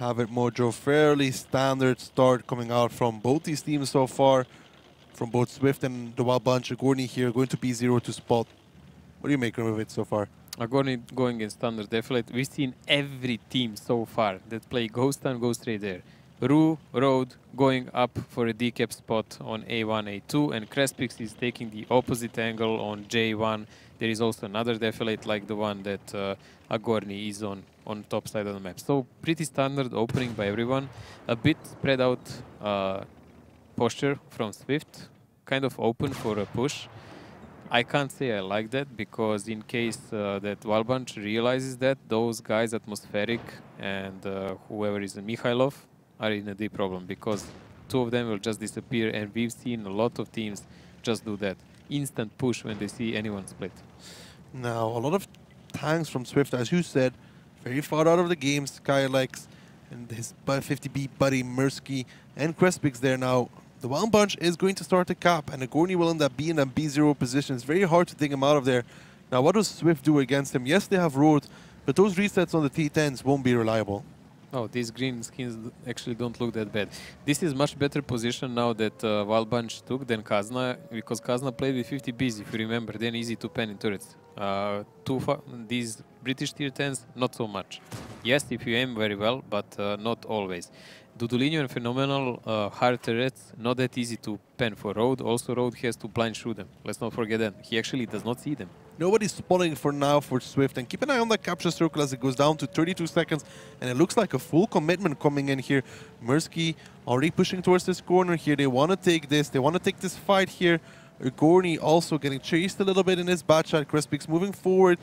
have it, Mojo. Fairly standard start coming out from both these teams so far. From both Swift and the Wild Bunch. Agorni here going to B0 to spot. What do you make of it so far? Agorni going in standard definitely. We've seen every team so far that play Ghost Time go straight there. Ru, Road going up for a decap spot on A1, A2, and Crespix is taking the opposite angle on J1. There is also another defilate like the one that Agorni is on top side of the map. So pretty standard opening by everyone. A bit spread out posture from Swift, kind of open for a push. I can't say I like that because in case that Walbunch realizes that, those guys, Atmospheric and whoever is in Mikhailov, are in a deep problem because two of them will just disappear, and we've seen a lot of teams just do that. Instant push when they see anyone split. Now, a lot of tanks from Swift, as you said, very far out of the game. Skylex and his 50B buddy Mirsky and Crespix there now. The Wild Bunch is going to start the cap, and Agorni will end up being in a B0 position. It's very hard to take him out of there. Now, what does Swift do against him? Yes, they have Road, but those resets on the T10s won't be reliable. Oh, these green skins actually don't look that bad. This is much better position now that Wild Bunch took than Kazna, because Kazna played with 50 Bs, if you remember, then easy to pen in turrets. These British tier 10s, not so much. Yes, if you aim very well, but not always. Dudulinho and Phenomenal hard turrets, not that easy to pen for Road. Also, Road has to blind shoot them. Let's not forget that. He actually does not see them. Nobody's spotting for now for Swift, and keep an eye on that capture circle as it goes down to 32 seconds, and it looks like a full commitment coming in here. Mirsky already pushing towards this corner here. They want to take this. They want to take this fight here. Agorni also getting chased a little bit in his bad shot. Crespix moving forward.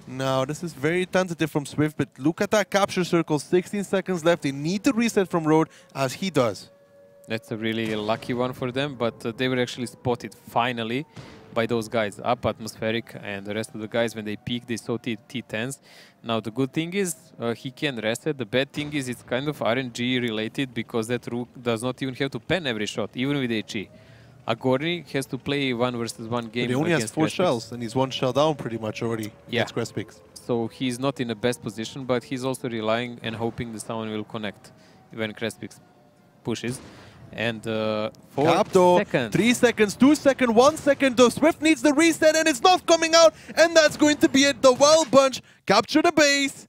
Now, this is very tentative from Swift, but look at that capture circle. 16 seconds left. They need to reset from Road, as he does. That's a really lucky one for them, but they were actually spotted finally by those guys up, Atmospheric, and the rest of the guys. When they peak, they saw T10s. Now, the good thing is he can reset. The bad thing is it's kind of RNG related because that Rook does not even have to pen every shot, even with HE. Agorni has to play 1 versus 1 game. But he only has 4 Crespix. shells, and he's 1 shell down pretty much already against Crespix. So he's not in the best position, but he's also relying and hoping that someone will connect when Crespix pushes. And 4 seconds. 3 seconds, 2 seconds, 1 second. The Swift needs the reset, and it's not coming out. And that's going to be it. The Wild Bunch capture the base.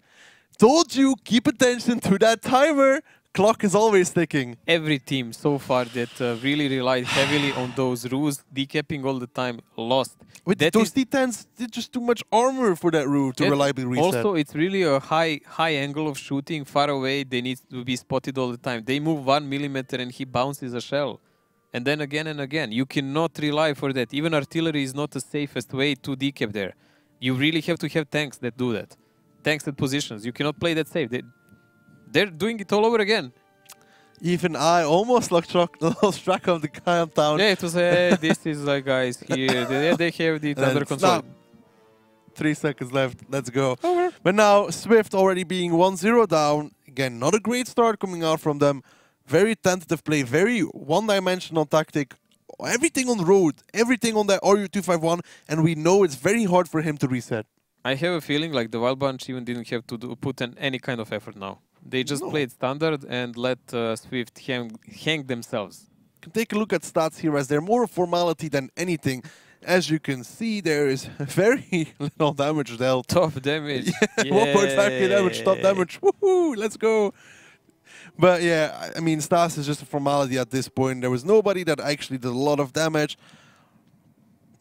Told you, keep attention to that timer. Clock is always ticking. Every team so far that really relied heavily on those rules, decapping all the time, lost. With those T10s, they're just too much armor for that rule to reliably reset. Also, it's really a high angle of shooting far away. They need to be spotted all the time. They move 1 millimeter and he bounces a shell. And then again and again. You cannot rely for that. Even artillery is not the safest way to decap there. You really have to have tanks that do that. Tanks at positions. You cannot play that safe. They're doing it all over again. Even I almost lost track of the countdown. Yeah, it was this is like guys here. They have the under control. 3 seconds left. Let's go. Over. But now Swift already being 1-0 down. Again, not a great start coming out from them. Very tentative play, very one-dimensional tactic. Everything on the road, everything on that RU-251, and we know it's very hard for him to reset. I have a feeling like the Wild Bunch even didn't have to put in any kind of effort now. They just played standard and let Swift hang themselves. You can take a look at stats here as they're more a formality than anything. As you can see, there is very little damage dealt. Top damage. Yeah. 1.5k damage, top damage. Woohoo! Let's go. But yeah, I mean, stats is just a formality at this point. There was nobody that actually did a lot of damage.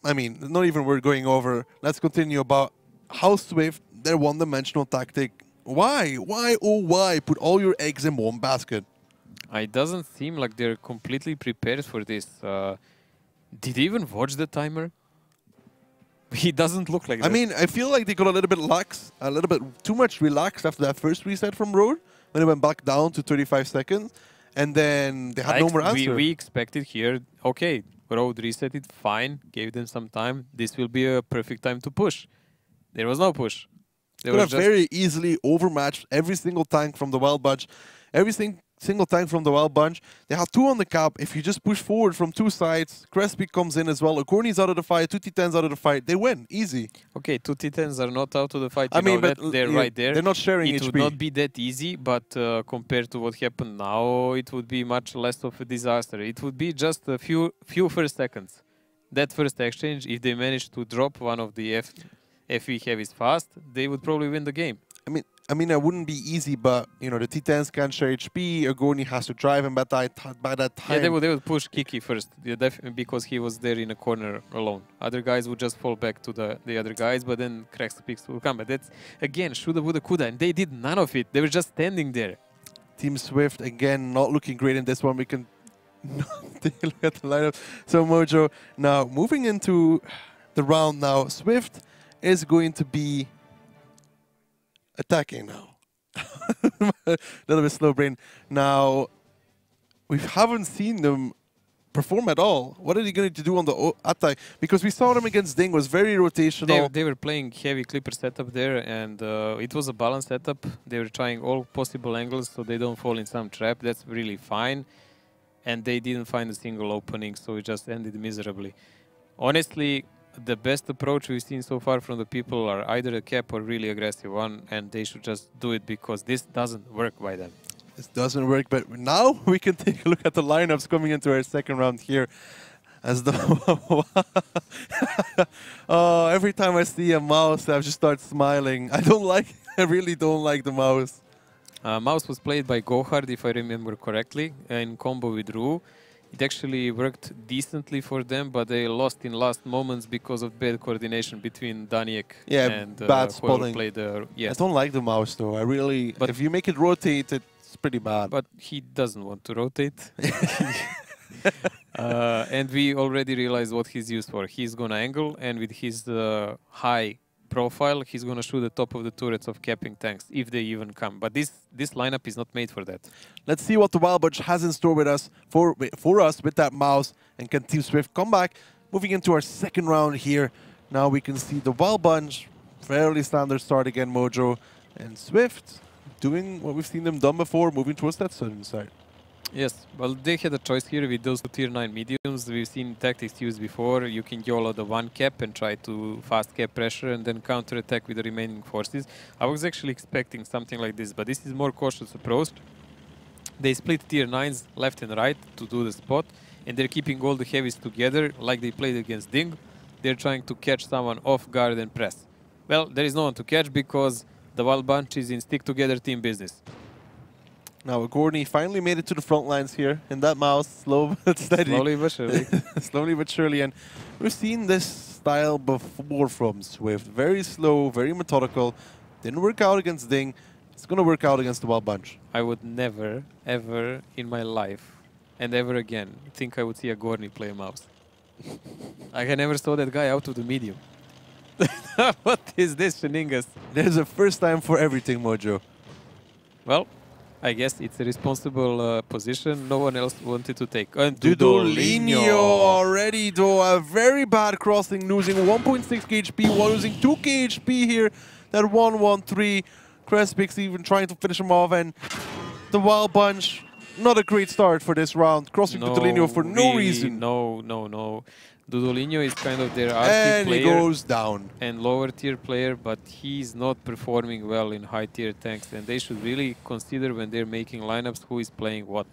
I mean, not even worth going over. Let's continue about how Swift, their one-dimensional tactic. Why? Why, oh why, put all your eggs in one basket? It doesn't seem like they're completely prepared for this. Did they even watch the timer? He doesn't look like that. I mean, I feel like they got a little bit lax, a little bit too much relaxed after that first reset from Road, when they went back down to 35 seconds, and then they had no more answer. We expected here, okay, Road reset it, fine, gave them some time. This will be a perfect time to push. There was no push. They could have very easily overmatched every single tank from the Wild Bunch. Every single tank from the Wild Bunch. They have 2 on the cap. If you just push forward from 2 sides, Crespi comes in as well. Agorni's out of the fight. 2 T10s out of the fight. They win. Easy. Okay, 2 T10s are not out of the fight. I mean, but they're right there. They're not sharing it HP. It would not be that easy, but compared to what happened now, it would be much less of a disaster. It would be just a few first seconds. That first exchange, if they manage to drop one of the FE heavies fast, they would probably win the game. I mean, it wouldn't be easy, but you know the T10s can't share HP. Agorni has to drive him by that time. Yeah, they would push Kiki first, because he was there in a corner alone. Other guys would just fall back to the other guys, but then Crackspix will come. But that's again shoulda, woulda, coulda, and they did none of it. They were just standing there. Team Swift again not looking great in this one. We can take a look at the lineup. So Mojo now moving into the round now. Swift is going to be attacking now. A little bit slow brain. Now, we haven't seen them perform at all. What are they going to do on the attack? Because we saw them against Ding, was very rotational. They were playing heavy clipper setup there, and it was a balanced setup. They were trying all possible angles so they don't fall in some trap. That's really fine. And they didn't find a single opening, so it just ended miserably. Honestly, the best approach we've seen so far from the people are either a cap or really aggressive one, and they should just do it because this doesn't work by them. This doesn't work, but now we can take a look at the lineups coming into our second round here. As the oh, every time I see a mouse, I just start smiling. I really don't like the mouse. Mouse was played by Gohard, if I remember correctly, in combo with Ru. It actually worked decently for them, but they lost in last moments because of bad coordination between Daniek and bad spotting. Played yes. I don't like the mouse though. But if you make it rotate, it's pretty bad. But he doesn't want to rotate. And we already realized what he's used for. He's gonna angle, and with his high profile, he's gonna shoot the top of the turrets of capping tanks, if they even come. But this lineup is not made for that. Let's see what the Wild Bunch has in store with us for us with that mouse, and can Team Swift come back. Moving into our second round here. Now we can see the Wild Bunch, fairly standard start again, Mojo, and Swift doing what we've seen them done before, moving towards that southern side. Yes, well, they had a choice here with those 2 tier 9 mediums. We've seen tactics used before. You can YOLO the 1 cap and try to fast cap pressure and then counter attack with the remaining forces. I was actually expecting something like this, but this is more cautious approach. They split tier 9s left and right to do the spot, and they're keeping all the heavies together like they played against Ding. They're trying to catch someone off guard and press. Well, there is no one to catch because the Wild Bunch is in stick-together team business. Now, Agorni finally made it to the front lines here in that mouse, slow but steady. Slowly but surely. Slowly but surely. And we've seen this style before from Swift. Very slow, very methodical. Didn't work out against Ding. It's going to work out against the Wild Bunch. I would never, ever in my life, and ever again, think I would see Agorni play a mouse. I never saw that guy out of the medium. What is this, Sheningas? There's a first time for everything, Mojo. Well, I guess it's a responsible position. No one else wanted to take. And Dudolinho already, though, a very bad crossing, losing 1.6 HP, losing 2 HP here. That 1-1-3. Crespix even trying to finish him off, and the Wild Bunch, not a great start for this round. Crossing Dudolinho for no reason. No. Dudolinho is kind of their RT and player. He goes down. And lower tier player, but he's not performing well in high tier tanks, and they should really consider when they're making lineups who is playing what.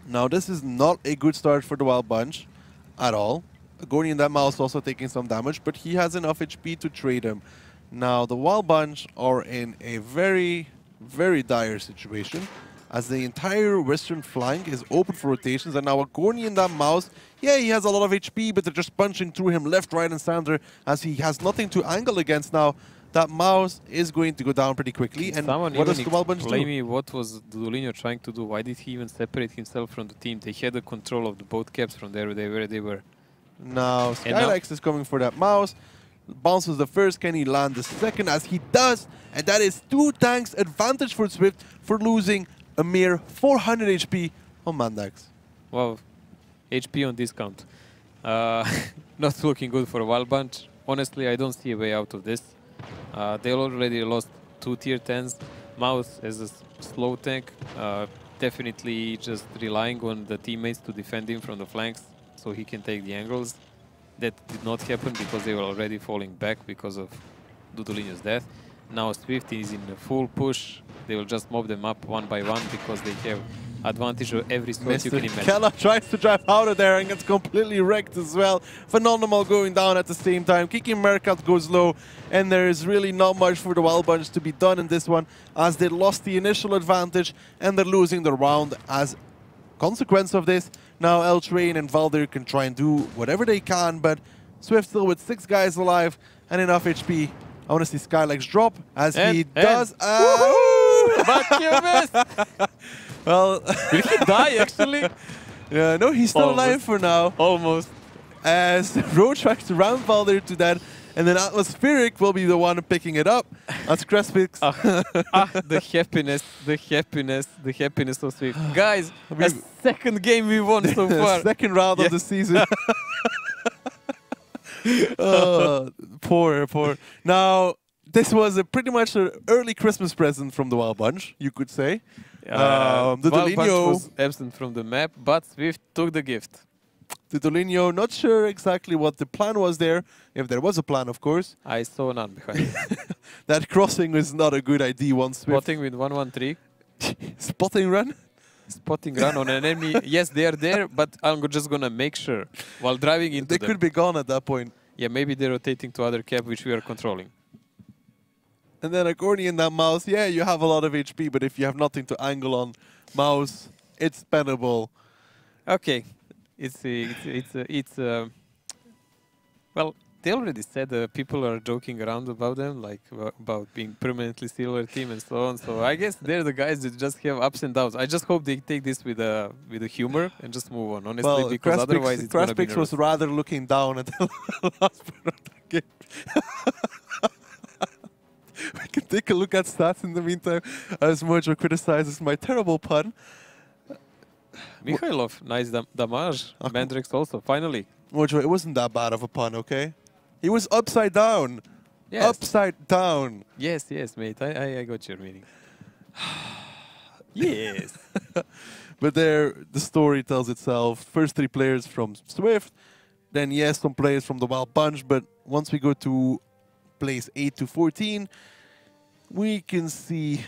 Now this is not a good start for the Wild Bunch at all. Agorni in that mouse also taking some damage, but he has enough HP to trade him. Now the Wild Bunch are in a very, very dire situation, as the entire western flank is open for rotations, and now Agorni in that mouse, yeah, he has a lot of HP, but they're just punching through him left, right, and center, as he has nothing to angle against now. That mouse is going to go down pretty quickly, and what does the Wild Bunch do? Explain me what was Dudolinho trying to do? Why did he even separate himself from the team? They had the control of the both caps from there where they were. Now Skylax is coming for that mouse. Bounces the first, can he land the second? As he does, and that is 2 tanks advantage for Swift for losing a mere 400 HP on Mandax. Wow, HP on discount. Not looking good for a Wild Bunch. Honestly, I don't see a way out of this. They already lost 2 tier 10s. Mouse as a slow tank. definitely just relying on the teammates to defend him from the flanks so he can take the angles. That did not happen because they were already falling back because of Dudulinho's death. Now Swift is in a full push. They will just mob them up one by one because they have advantage of every sort you can imagine. Kella tries to drive out of there and gets completely wrecked as well. Phenomenal going down at the same time. Kiki Merkat goes low, and there is really not much for the Wild Bunch to be done in this one, as they lost the initial advantage and they're losing the round as consequence of this. Now L-Train and Valdir can try and do whatever they can, but Swift still with 6 guys alive and enough HP. I want to see Skylex drop as he does. But you missed! Well, did he die actually? Yeah, no, he's still alive for now. Almost. As Road tries to round Valdir to that, and then Atmospheric will be the one picking it up. That's Crespix. The happiness of Swift. Guys, a second game we won so far. Second round of the season. Poor. Now, this was pretty much an early Christmas present from the Wild Bunch, you could say. The Wild Bunch was absent from the map, but Swift took the gift. Dudulinho, not sure exactly what the plan was there, if there was a plan, of course. I saw none behind. That crossing was not a good idea once Swift. Spotting with 113. Spotting run? Spotting run on an enemy. Yes, they are there, but I'm just gonna make sure while driving into them. They could be gone at that point. Yeah, maybe they're rotating to other cap, which we are controlling. And then Agorni in that mouse, yeah, you have a lot of HP, but if you have nothing to angle on mouse, it's bannable. Okay, well, they already said people are joking around about them, like about being permanently silver team and so on. So I guess they're the guys that just have ups and downs. I just hope they take this with a humor and just move on, honestly, well, because otherwise it's gonna be nervous. was rather looking down at the last part of the game. We can take a look at stats in the meantime, as Mojo criticizes my terrible pun. Mikhailov, nice damage. Mandrex also, finally. Mojo, it wasn't that bad of a pun, okay? He was upside down. Yes. Upside down. Yes, mate. I got your meaning. Yes. But there, the story tells itself. First 3 players from Swift. Then, yes, some players from the Wild Bunch. But once we go to place 8 to 14, we can see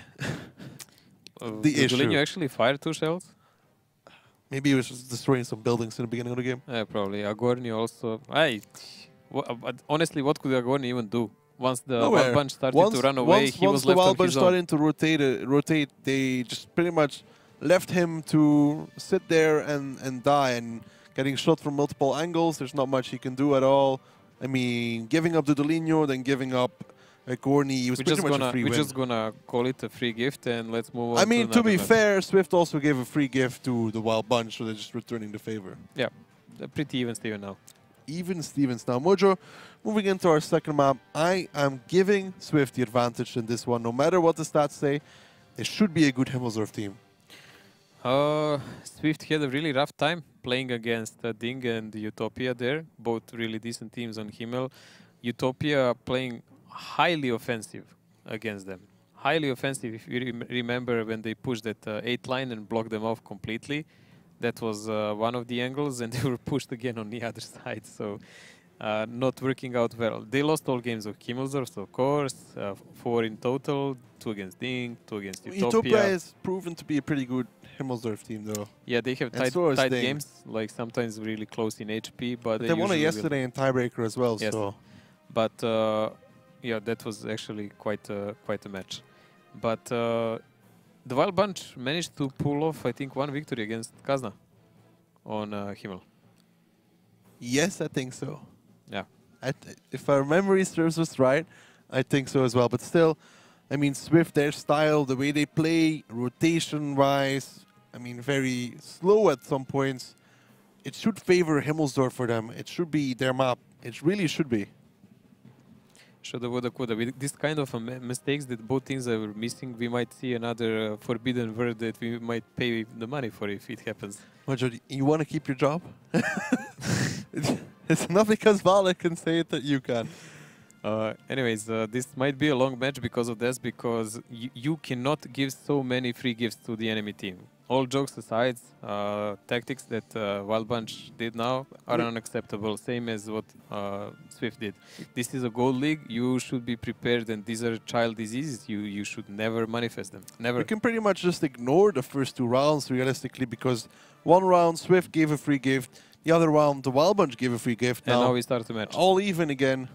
the issue. Did you actually fire 2 shells? Maybe he was just destroying some buildings in the beginning of the game. Probably. Agorni also. But honestly, what could Agorni even do? Once the Wild Bunch started to run away, he was left on his own. Once the Wild Bunch started to rotate, they just pretty much left him to sit there and die. And getting shot from multiple angles, there's not much he can do at all. I mean, giving up Dudulinho, then giving up Agorni, he was pretty much a free win. We're just gonna call it a free gift and let's move on. I mean, to be fair, Swift also gave a free gift to the Wild Bunch, so they're just returning the favor. Yeah, pretty even Steven now. Even Stevens now. Mojo, moving into our second map, I am giving Swift the advantage in this one. No matter what the stats say, it should be a good Himmelsdorf team. Swift had a really rough time playing against Ding and Utopia there. Both really decent teams on Himmel. Utopia playing highly offensive against them. Highly offensive, if you remember when they pushed that 8 line and blocked them off completely. That was one of the angles, and they were pushed again on the other side. So not working out well. They lost all games of Himmelsdorf, of course. 4 in total, 2 against Ding, 2 against Utopia. Utopia has proven to be a pretty good Himmelsdorf team, though. Yeah, they have tight games, like sometimes really close in HP. But they won it yesterday in tiebreaker as well. Yes. So. But yeah, that was actually quite a match. But the Wild Bunch managed to pull off, I think, 1 victory against Kazna on Himmel. Yes, I think so. Yeah. If our memory serves us right, I think so as well. But still, I mean, Swift, their style, the way they play, rotation-wise, I mean, very slow at some points. It should favor Himmelsdorf for them. It should be their map. It really should be. Shoulda, woulda, coulda. With this kind of mistakes that both teams are missing, we might see another forbidden word that we might pay the money for if it happens. Mojo, you want to keep your job? It's not because Vala can say it that you can. Anyways, this might be a long match because of this, because you cannot give so many free gifts to the enemy team. all jokes aside, tactics that Wild Bunch did now are unacceptable, same as what Swift did. This is a gold league, you should be prepared, and these are child diseases, you should never manifest them, never. We can pretty much just ignore the first 2 rounds, realistically, because one round Swift gave a free gift, the other round the Wild Bunch gave a free gift. And now we start the match. All even again.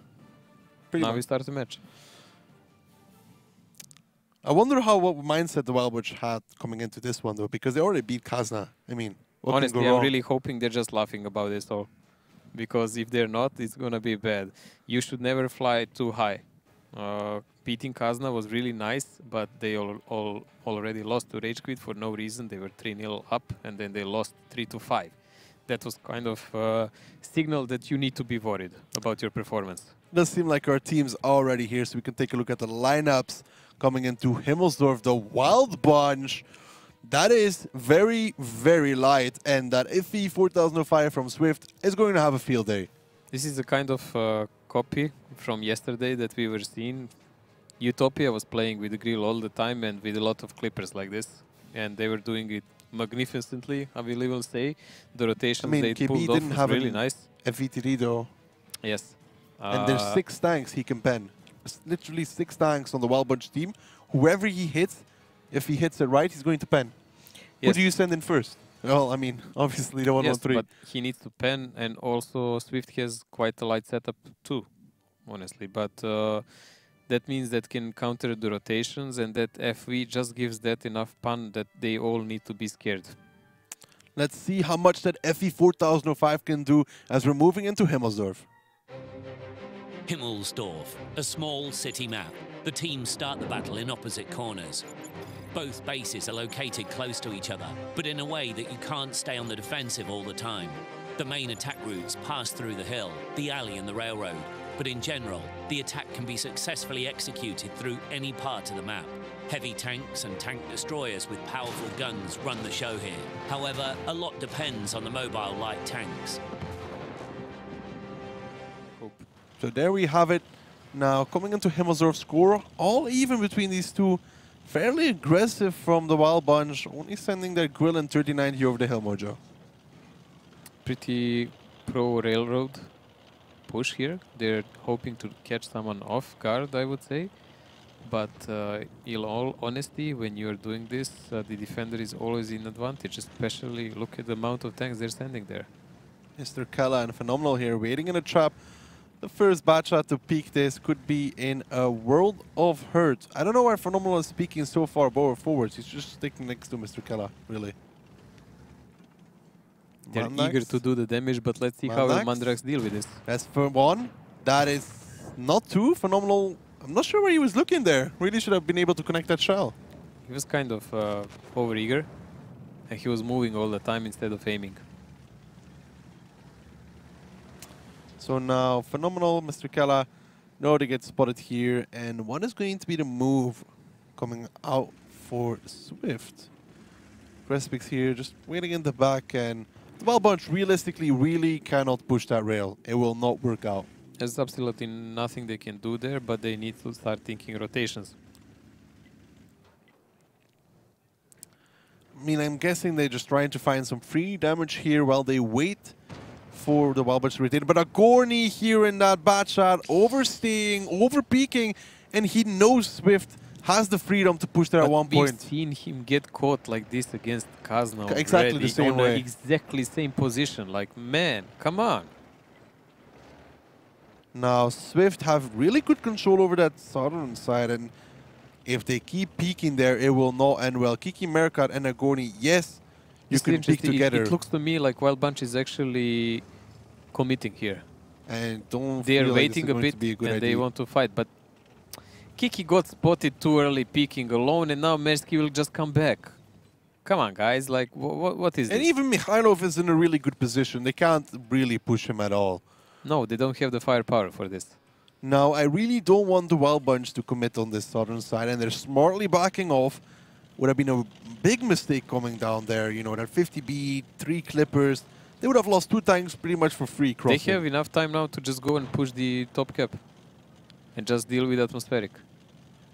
Now we start the match. I wonder what mindset the Wild Bunch had coming into this one, though, because they already beat Kazna. I mean, what honestly, can go wrong? I'm really hoping they're just laughing about this all. Because if they're not, it's going to be bad. You should never fly too high. Beating Kazna was really nice, but they all already lost to Rage Quit for no reason. They were 3-0 up, and then they lost 3-5. That was kind of a signal that you need to be worried about your performance. It does seem like our team's already here, so we can take a look at the lineups coming into Himmelsdorf. The Wild Bunch, that is very, very light, and that iffy 4005 from Swift is going to have a field day. This is a kind of copy from yesterday that we were seeing. Utopia was playing with the grill all the time and with a lot of clippers like this, and they were doing it magnificently, I will even say. The rotations they pulled off was really nice. A VTD though. Yes. And there's 6 tanks he can pen. There's literally 6 tanks on the Wild Bunch team. Whoever he hits, if he hits it right, he's going to pen. Yes. Who do you send in first? Well, I mean, obviously the 113. Yes, but he needs to pen, and also Swift has quite a light setup too, honestly. But that means that can counter the rotations, and that FV just gives that enough pun that they all need to be scared. Let's see how much that FE 4005 can do as we're moving into Himmelsdorf. Himmelsdorf, a small city map. The teams start the battle in opposite corners. Both bases are located close to each other, but in a way that you can't stay on the defensive all the time. The main attack routes pass through the hill, the alley and the railroad, but in general, the attack can be successfully executed through any part of the map. Heavy tanks and tank destroyers with powerful guns run the show here. However, a lot depends on the mobile light tanks. So there we have it. Now coming into Himmelsdorf score, all even between these two. Fairly aggressive from the Wild Bunch, only sending their Grill and 39 here over the hill, Mojo. Pretty pro railroad push here. They're hoping to catch someone off guard, I would say. But in all honesty, when you're doing this, the defender is always in advantage, especially look at the amount of tanks they're sending there. Mr. Kella and Phenomenal here waiting in a trap. The first Batcha to peek this could be in a World of Hurt. I don't know why Phenomenal is peeking so far forwards. He's just sticking next to Mr. Kella, really. They're eager to do the damage, but let's see how will Mandrax deal with this. That's for 1. That is not 2. Phenomenal. I'm not sure where he was looking there. Really should have been able to connect that shell. He was kind of over-eager, and he was moving all the time instead of aiming. So now, Phenomenal, Mr. Kella, know to get spotted here. And what is going to be the move coming out for Swift? Crespix here, just waiting in the back. And the Wild Bunch realistically really cannot push that rail. It will not work out. There's absolutely nothing they can do there, but they need to start thinking rotations. I mean, I'm guessing they're just trying to find some free damage here while they wait for the Wild Bunch to rotate. But Agorni here in that bad shot, overstaying, over-peaking, and he knows Swift has the freedom to push there at one point. We've seen him get caught like this against Kazna exactly the same way. Exactly same position. Like, man, come on. Now, Swift have really good control over that southern side, and if they keep peeking there, it will not end well. Kiki, Merkat, and Agorni, yes, you can peek together. It looks to me like Wild Bunch is actually committing here. And don't They're feel waiting like a bit and idea. They want to fight, but Kiki got spotted too early peeking alone, and now Mersky will just come back. Come on, guys, like, what is this? And even Mikhailov is in a really good position. They can't really push him at all. No, they don't have the firepower for this. Now, I really don't want the Wild Bunch to commit on this southern side, and they're smartly backing off. Would have been a big mistake coming down there. You know, that 50B, 3 clippers. They would have lost 2 tanks pretty much for free crossing. They have enough time now to just go and push the top cap and just deal with atmospheric.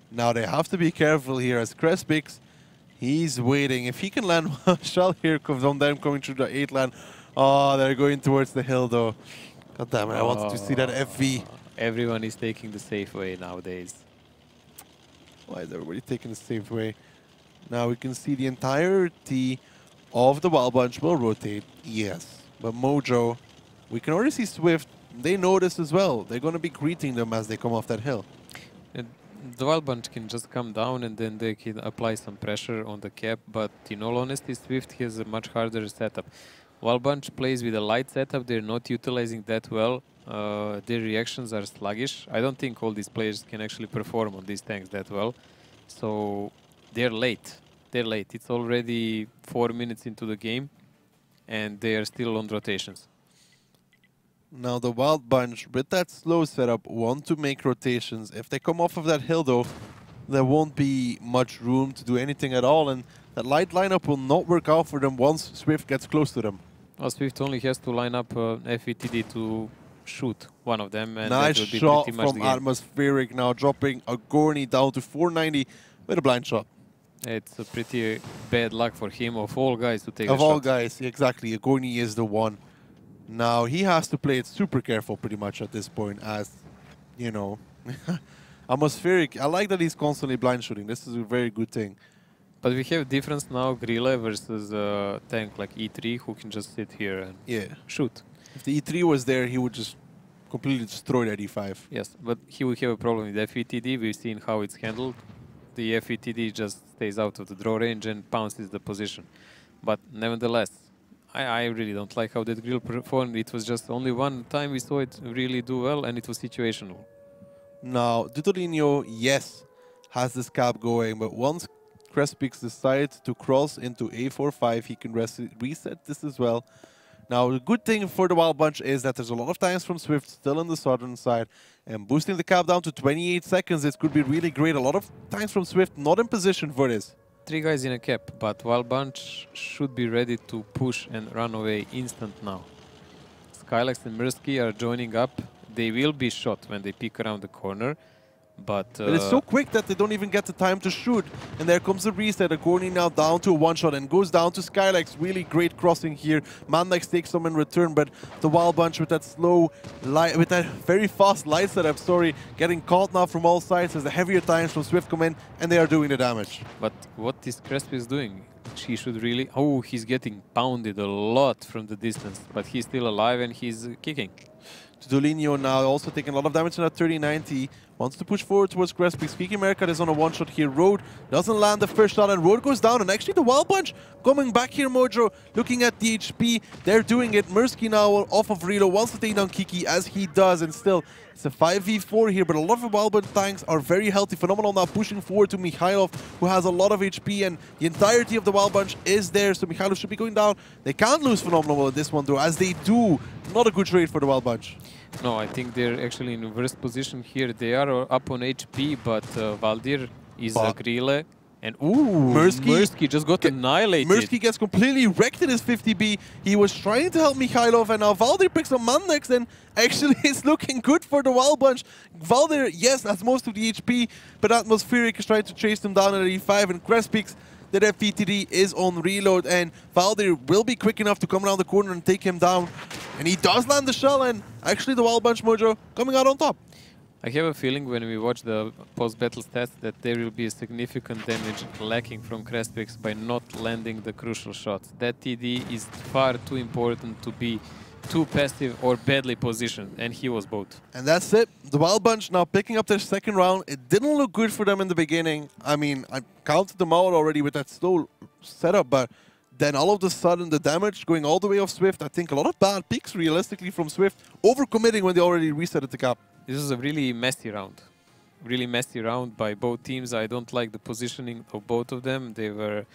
Now, they have to be careful here as Crespix He's waiting. If he can land one shell here from them coming through the 8 land. Oh, they're going towards the hill though. God damn it, I wanted to see that FV. Everyone is taking the safe way nowadays. Why is everybody taking the safe way? Now we can see the entirety of the Wild Bunch will rotate. Yes. But Mojo, we can already see Swift. They know this as well. They're going to be greeting them as they come off that hill. The Wild Bunch can just come down and then they can apply some pressure on the cap, but in all honesty, Swift has a much harder setup. Wild Bunch plays with a light setup, they're not utilizing that well. Their reactions are sluggish. I don't think all these players can actually perform on these tanks that well. So they're late. They're late. It's already 4 minutes into the game and they are still on rotations. Now the Wild Bunch, with that slow setup, want to make rotations. If they come off of that hill though, there won't be much room to do anything at all, and that light lineup will not work out for them once Swift gets close to them. Well, Swift only has to line up FETD to shoot one of them, and nice that will be shot pretty much from the game. Atmospheric now, dropping a Gorny down to 490 with a blind shot. It's a pretty bad luck for him, of all guys, to take a shot. Of all guys, exactly. A Gorny is the one. Now he has to play it super careful pretty much at this point, as, you know, Atmospheric, I like that he's constantly blind shooting. This is a very good thing. But we have difference now, Grille versus a tank like E3, who can just sit here and shoot. If the E3 was there, he would just completely destroy that E5. Yes, but he will have a problem with FETD. We've seen how it's handled. The FETD just stays out of the draw range and pounces the position. But nevertheless, I really don't like how that Grill performed. It was just only one time we saw it really do well, and it was situational. Now, Dutolinho, yes, has this cap going, but once Crespix decides to cross into A45, he can reset this as well. Now, the good thing for the Wild Bunch is that there's a lot of tanks from Swift still on the southern side, and boosting the cap down to 28 seconds, it could be really great. A lot of tanks from Swift not in position for this. 3 guys in a cap, but Wild Bunch should be ready to push and run away instant now. Skylax and Mirsky are joining up. They will be shot when they peek around the corner, but it's so quick that they don't even get the time to shoot. And there comes a reset. A Gorny now down to a one-shot and goes down to Skylax. Really great crossing here. Mandex takes some in return, but the Wild Bunch with that slow, with that very fast light setup, getting caught now from all sides as the heavier times from Swift come in, and they are doing the damage. But what is Crespix doing? He should really... Oh, he's getting pounded a lot from the distance, but he's still alive and he's kicking. Dutolinho now also taking a lot of damage in that 30-90. Wants to push forward towards Crespix. Kiki America is on a one-shot here. Road doesn't land the first shot, and Road goes down. And actually the Wild Bunch coming back here, Mojo, looking at the HP. They're doing it. Mirsky now off of Reload wants to take down Kiki, as he does. And still, it's a 5v4 here, but a lot of the Wild Bunch tanks are very healthy. Phenomenal now pushing forward to Mikhailov, who has a lot of HP, and the entirety of the Wild Bunch is there. So Mikhailov should be going down. They can't lose Phenomenal in this one, though, as they do. Not a good trade for the Wild Bunch. No, I think they're actually in worse position here. They are up on HP, but Valdir is a Grille. And ooh, Mirsky just got annihilated. Mirsky gets completely wrecked in his 50B. He was trying to help Mikhailov, and now Valdir picks up Mandex, and actually it's looking good for the Wild Bunch. Valdir, yes, has most of the HP, but Atmospheric is trying to chase them down at E5, and Crespix, that FPTD is on reload, and Valdir will be quick enough to come around the corner and take him down. And he does land the shell, and actually the Wild Bunch Mojo coming out on top. I have a feeling when we watch the post-battle stats that there will be a significant damage lacking from Crespix by not landing the crucial shots. That TD is far too important to be too passive or badly positioned, and he was both. And that's it. The Wild Bunch now picking up their second round. It didn't look good for them in the beginning. I mean, I counted them out already with that slow setup, but then all of a sudden the damage going all the way off Swift. I think a lot of bad picks realistically from Swift, overcommitting when they already reset at the cap. This is a really messy round. Really messy round by both teams. I don't like the positioning of both of them. They were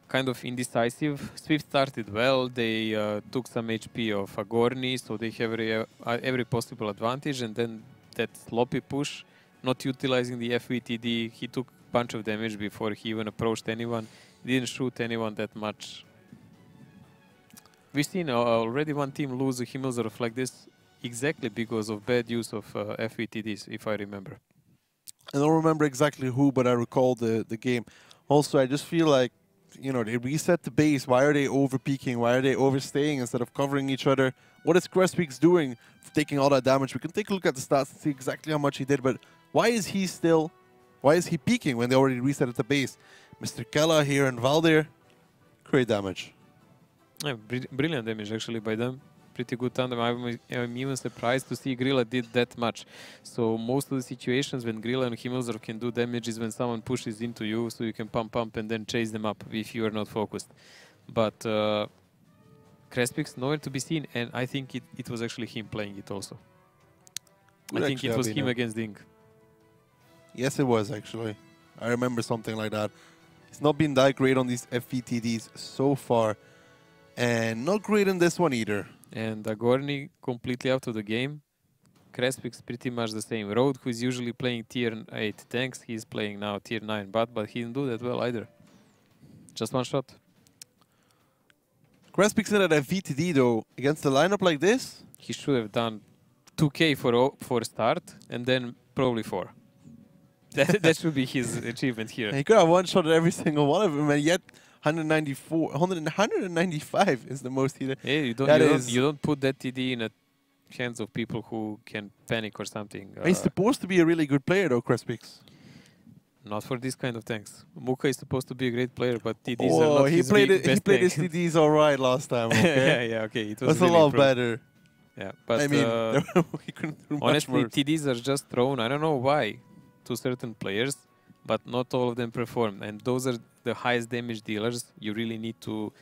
kind of indecisive. Swift started well. They took some HP of Agorni, so they have every possible advantage. And then that sloppy push, not utilizing the FVTD, he took a bunch of damage before he even approached anyone. He didn't shoot anyone that much. We've seen already one team lose a Himmelsdorf like this exactly because of bad use of FVTDs, if I remember. I don't remember exactly who, but I recall the game. Also, I just feel like, they reset the base. Why are they over-peaking? Why are they overstaying instead of covering each other? What is Crespix doing for taking all that damage? We can take a look at the stats and see exactly how much he did, but why is he peaking when they already reset at the base? Mr. Kella here and Valdir, great damage. Yeah, brilliant damage actually by them. Pretty good tandem. I'm even surprised to see Grilla did that much. So most of the situations when Grilla and Himmelsdorf can do damage is when someone pushes into you, so you can pump and then chase them up if you are not focused. But Crespix nowhere to be seen, and I think it was actually him playing it also. Could I think it was him against Ding. Yes, it was actually. I remember something like that. He's not been that great on these FVTDs so far, and not great in this one either. And Agorni completely out of the game. Crespix pretty much the same. Road, who is usually playing tier 8 tanks, he's playing now tier 9 bot, but he didn't do that well either. Just one shot. Crespix in at FVTD though, against a lineup like this? He should have done 2k for start, and then probably 4. That should be his achievement here. And he could have one-shot every single one of them, and yet 195 is the most he did. Yeah, you don't put that TD in the hands of people who can panic or something. He's supposed to be a really good player though, Crespix. Not for this kind of tanks. Muka is supposed to be a great player, but TDs are not his he best played his tank. TDs alright last time. Okay? yeah, okay. It was That's really a lot improved. better. Yeah, but I mean, he couldn't do much honestly, more. TDs are just thrown. I don't know why to certain players, but not all of them perform. And those are the highest damage dealers. You really need to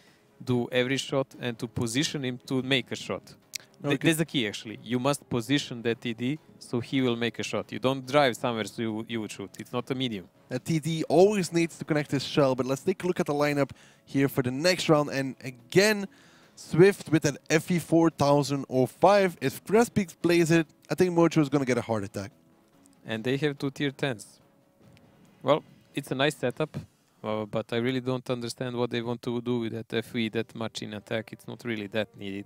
do every shot and to position him to make a shot. Okay. That's the key, actually. You must position that TD so he will make a shot. You don't drive somewhere so you would shoot. It's not a medium. A TD always needs to connect his shell, but let's take a look at the lineup here for the next round. And again, Swift with an FE 4005. If Crespix plays it, I think Mojo is going to get a heart attack. And they have 2 tier 10s. Well, it's a nice setup, but I really don't understand what they want to do with that FE that much in attack. It's not really that needed.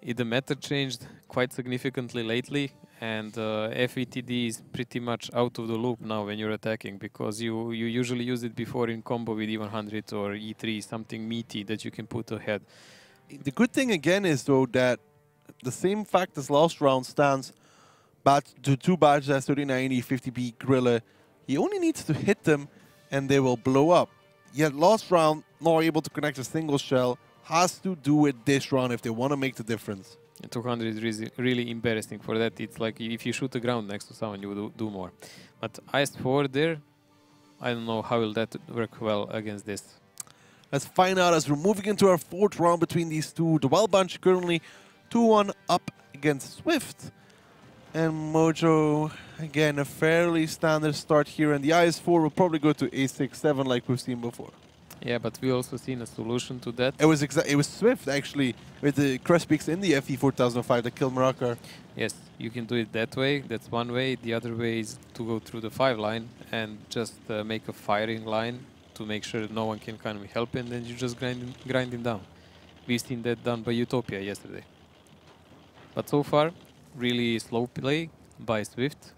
The meta changed quite significantly lately, and FETD is pretty much out of the loop now when you're attacking, because you usually use it before in combo with E100 or E3, something meaty that you can put ahead. The good thing again is though that the same fact as last round stands, but the 2 badges as 3090, 50B Grilla, he only needs to hit them and they will blow up. Yet last round, not able to connect a single shell, has to do it this round if they want to make the difference. 200 is really embarrassing for that. It's like if you shoot the ground next to someone, you will do more. But IS-4 there, I don't know how will that work well against this. Let's find out as we're moving into our 4th round between these two. The Wild Bunch currently 2-1 up against Swift. And Mojo, again, a fairly standard start here. And the IS-4 will probably go to A6-7 like we've seen before. Yeah, but we also seen a solution to that. It was Swift actually with the Crespix in the FE 4005 that killed Marakar. Yes, you can do it that way. That's one way. The other way is to go through the 5 line and just make a firing line to make sure that no one can kind of help, and then you just grind him down. We've seen that done by Utopia yesterday. But so far, really slow play by Swift.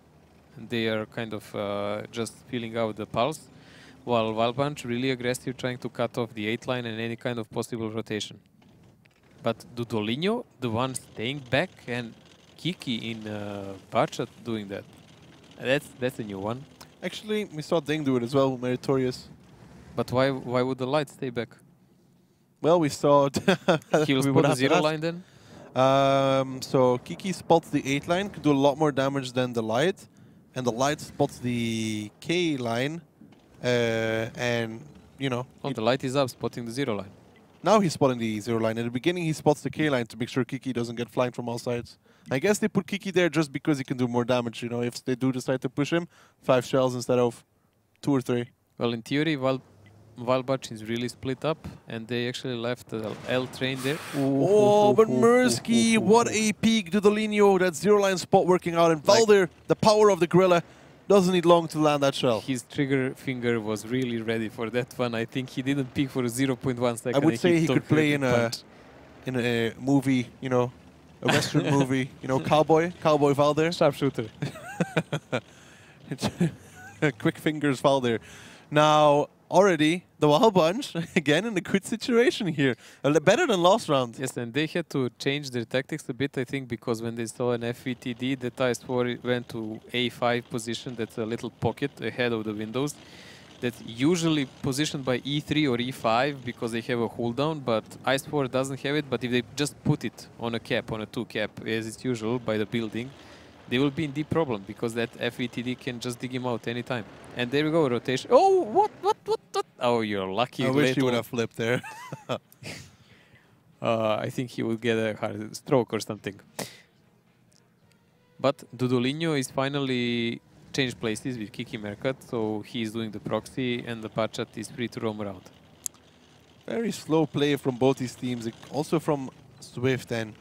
They are kind of just feeling out the pulse, while Wild Bunch really aggressive, trying to cut off the 8 line and any kind of possible rotation. But Dudolinho, the one staying back, and Kiki in Bachat doing that. That's a new one. Actually, we saw Ding do it as well, Meritorious. But why would the light stay back? Well, we saw... He will put a 0 line then? So Kiki spots the 8 line, can do a lot more damage than the light. And the light spots the K line. And, you know... Oh, the light is up, spotting the 0 line. Now he's spotting the 0 line. In the beginning, he spots the K line to make sure Kiki doesn't get flanked from all sides. I guess they put Kiki there just because he can do more damage. You know, if they do decide to push him, 5 shells instead of 2 or 3. Well, in theory, Valbach is really split up, and they actually left the L train there. Oh, but Mirsky, what a peek to Dudolinho. That 0 line spot working out. And Valdir, the power of the Gorilla, doesn't need long to land that shell. His trigger finger was really ready for that one. I think he didn't peek for 0.1 second. I would say he could play in a movie, you know, a Western movie, you know, Cowboy Valdir. Sharpshooter. Quick fingers Valdir. Now, already, the Wild Bunch, again, in a good situation here. Better than last round. Yes, and they had to change their tactics a bit, I think, because when they saw an FVTD, the IS4 went to A5 position. That's a little pocket ahead of the windows. That's usually positioned by E3 or E5 because they have a cooldown, but IS4 doesn't have it. But if they just put it on a cap, on a 2 cap, as is usual by the building, they will be in deep problem because that FVTD can just dig him out anytime. And there we go, rotation. Oh, what? Oh, you're lucky. I wish he would have flipped there. I think he would get a hard stroke or something. But Dudolino is finally changed places with Kiki Mercat, so he's doing the proxy and the Bachat is free to roam around. Very slow play from both these teams, also from Swift, and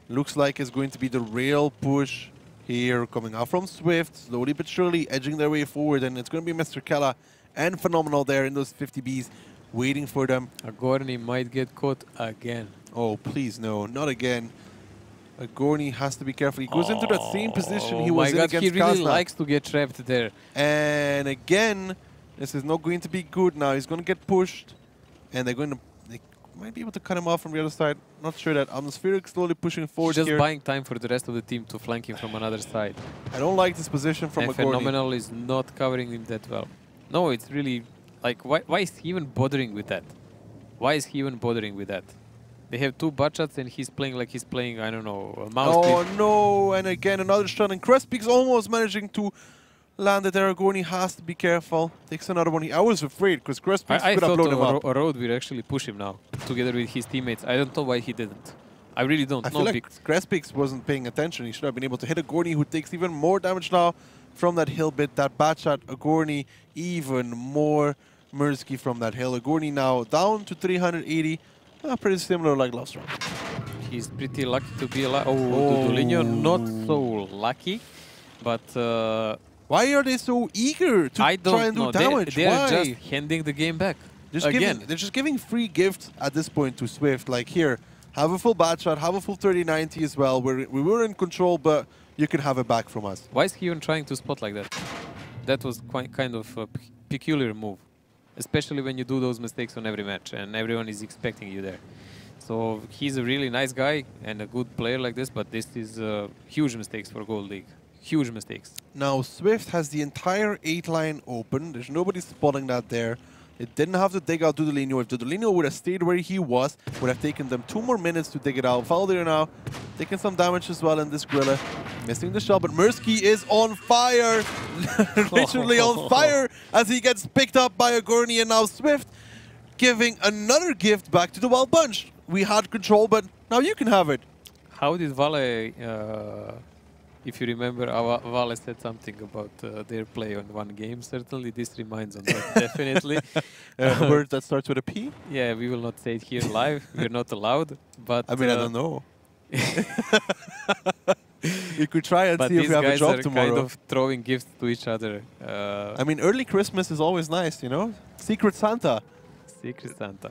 looks like it's going to be the real push here coming out from Swift, slowly but surely edging their way forward, and it's going to be Mr. Kella and Phenomenal there in those 50Bs waiting for them. Agorni might get caught again. Oh, please no, not again. Agorni has to be careful. He goes into that same position he was in against he really Kazna. likes to get trapped there. And again, this is not going to be good now. He's going to get pushed, and they might be able to cut him off from the other side. Not sure that. Atmospheric slowly pushing forward Just here. buying time for the rest of the team to flank him from another side. I don't like this position from and Agorni. Phenomenal is not covering him that well. No, it's really like why is he even bothering with that? Why is he even bothering with that? They have 2 Bachats and he's playing like he's playing, I don't know, a mouse. Oh no, and again another shot, and Crespix almost managing to land it there. Agorni has to be careful. Takes another one. I was afraid because Crespix could have blown him up. I thought Road will actually push him now, together with his teammates. I don't know why he didn't. I really don't know. I feel like Crespix wasn't paying attention. He should have been able to hit Agorni, who takes even more damage now from that hill bit. That Bachat, Agorni, even more Mursky from that hill. Agorni now down to 380. Pretty similar like last round. He's pretty lucky to be alive. Oh, Dudolino not so lucky, but why are they so eager to try and do damage? They're just handing the game back. They're just giving free gifts at this point to Swift. Like here, have a full Bachat, have a full 3090 as well. We were in control, but you can have it back from us. Why is he even trying to spot like that? That was quite kind of a peculiar move. Especially when you do those mistakes on every match and everyone is expecting you there. So he's a really nice guy and a good player like this, but this is huge mistakes for Gold League. Huge mistakes. Now Swift has the entire 8 line open. There's nobody spotting that there. They didn't have to dig out Dudolino. If Dudolino would have stayed where he was, would have taken them 2 more minutes to dig it out. Valdir now taking some damage as well in this Gorilla. Missing the shot, but Mursky is on fire. Literally on fire as he gets picked up by Agorni, and now Swift giving another gift back to the Wild Bunch. We had control, but now you can have it. How did Vale, if you remember, Vale said something about their play on one game. Certainly this reminds on that, definitely. A word that starts with a P? Yeah, we will not say it here live. We're not allowed. But I mean, I don't know. You could try and see if we have a job tomorrow. But these guys are kind of throwing gifts to each other. I mean, early Christmas is always nice, you know? Secret Santa. Secret Santa.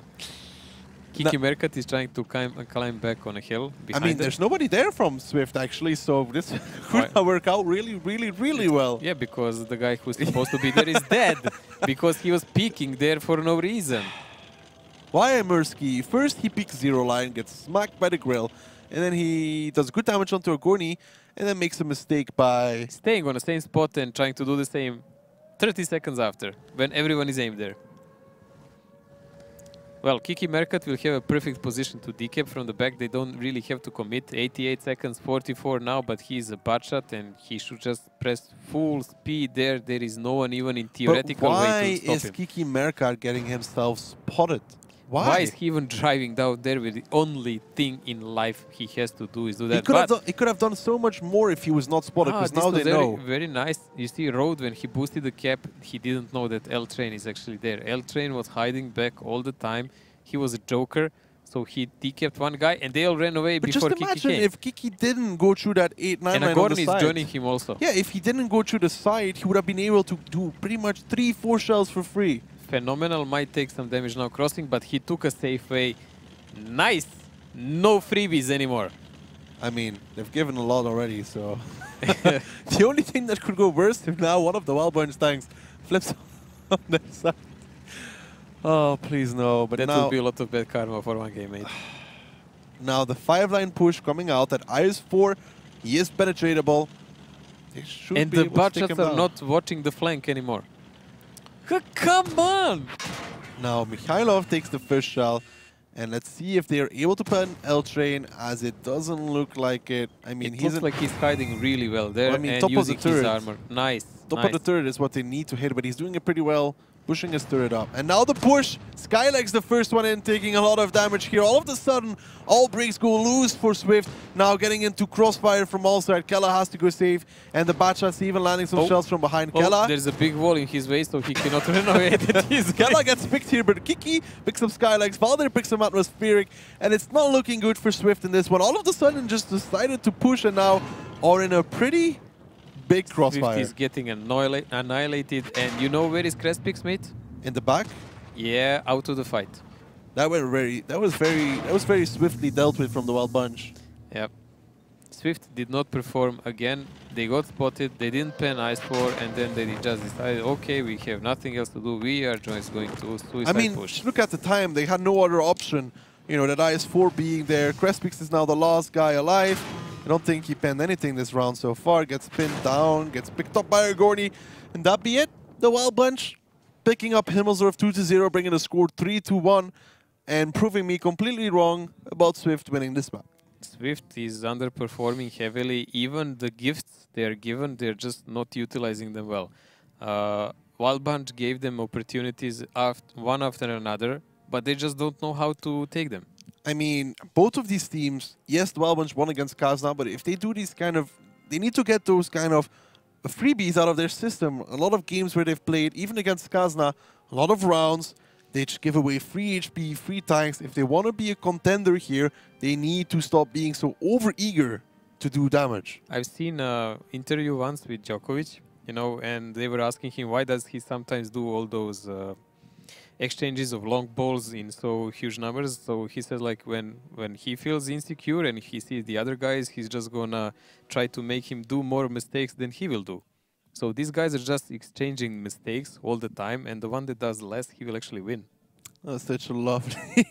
Kiki Mercat is trying to climb back on a hill behind I mean, there's nobody there from Swift, actually, so this could work out really well. Yeah, because the guy who's supposed to be there is dead, because he was peeking there for no reason. Why Mursky? First, he peeks 0 line, gets smacked by the grill, and then he does good damage onto Agorni, and then makes a mistake by staying on the same spot and trying to do the same 30 seconds after, when everyone is aimed there. Well, Kiki Mercat will have a perfect position to decap from the back. They don't really have to commit. 88 seconds, 44 now, but he's a Bachat and he should just press full speed there. There is no one even in theoretical way to stop him. Why is Kiki Mercat getting himself spotted? Why is he even driving down there with the only thing in life he has to do is do that? He could have done so much more if he was not spotted, because now they know. Very nice. You see, Road, when he boosted the cap, he didn't know that L-Train is actually there. L-Train was hiding back all the time. He was a joker, so he decapped one guy, and they all ran away before Kiki came. But just imagine if Kiki didn't go through that 8-9 line on the side. And Agorni is joining him also. Yeah, if he didn't go through the side, he would have been able to do pretty much 3-4 shells for free. Phenomenal might take some damage now crossing, but he took a safe way. Nice! No freebies anymore. I mean, they've given a lot already, so... The only thing that could go worse if now one of the Wild Bunch tanks flips on their side. Oh, please no. But That now, would be a lot of bad karma for one game, mate. now the 5-line push coming out at IS4. He is penetratable. They should And be the able to take Butchers him are down. not watching the flank anymore. Come on! Now Mikhailov takes the first shell. And let's see if they are able to put an L-train, as it doesn't look like it. I mean, It looks like he's hiding really well there I mean, and top of the using his turret. armor. Nice. Top nice. of the turret is what they need to hit, but he's doing it pretty well, pushing his turret up. And now the push. Skyleg's the first one in, taking a lot of damage here. All of a sudden, all breaks go loose for Swift. Now getting into crossfire from all sides. Kella has to go save, and the Batchas even landing some shells from behind. Kella. There's a big wall in his way, so he cannot renovate it. Kella gets picked here, but Kiki picks up Skylegs. Valdir picks up Atmospheric, and it's not looking good for Swift in this one. All of a sudden, just decided to push, and now are in a pretty big crossfire. Swift is getting annihilated, and you know where is Crespix, mate? In the back. Yeah, out of the fight. That was very swiftly dealt with from the Wild Bunch. Yep. Swift did not perform again. They got spotted. They didn't pen IS4, and then they just decided, okay, we have nothing else to do. We are just going to suicide I mean, push. look at the time. They had no other option. You know, that IS4 being there. Crespix is now the last guy alive. I don't think he penned anything this round so far. Gets pinned down, gets picked up by Argorny, and that be it. The Wild Bunch picking up Himmelsdorf 2-0, bringing the score 3-1, and proving me completely wrong about Swift winning this map. Swift is underperforming heavily. Even the gifts they are given, they're just not utilizing them well. Wild Bunch gave them opportunities one after another, but they just don't know how to take them. I mean, both of these teams, yes, the Wild Bunch won against Kazna, but if they do these kind of, they need to get those kind of freebies out of their system. A lot of games where they've played, even against Kazna, a lot of rounds, they just give away free HP, free tanks. If they want to be a contender here, they need to stop being so over-eager to do damage. I've seen an interview once with Djokovic, you know, and they were asking him why does he sometimes do all those exchanges of long balls in so huge numbers. So he says, like, when he feels insecure and he sees the other guys, he's just gonna try to make him do more mistakes than he will do. So these guys are just exchanging mistakes all the time, and the one that does less, he will actually win. That's such a lovely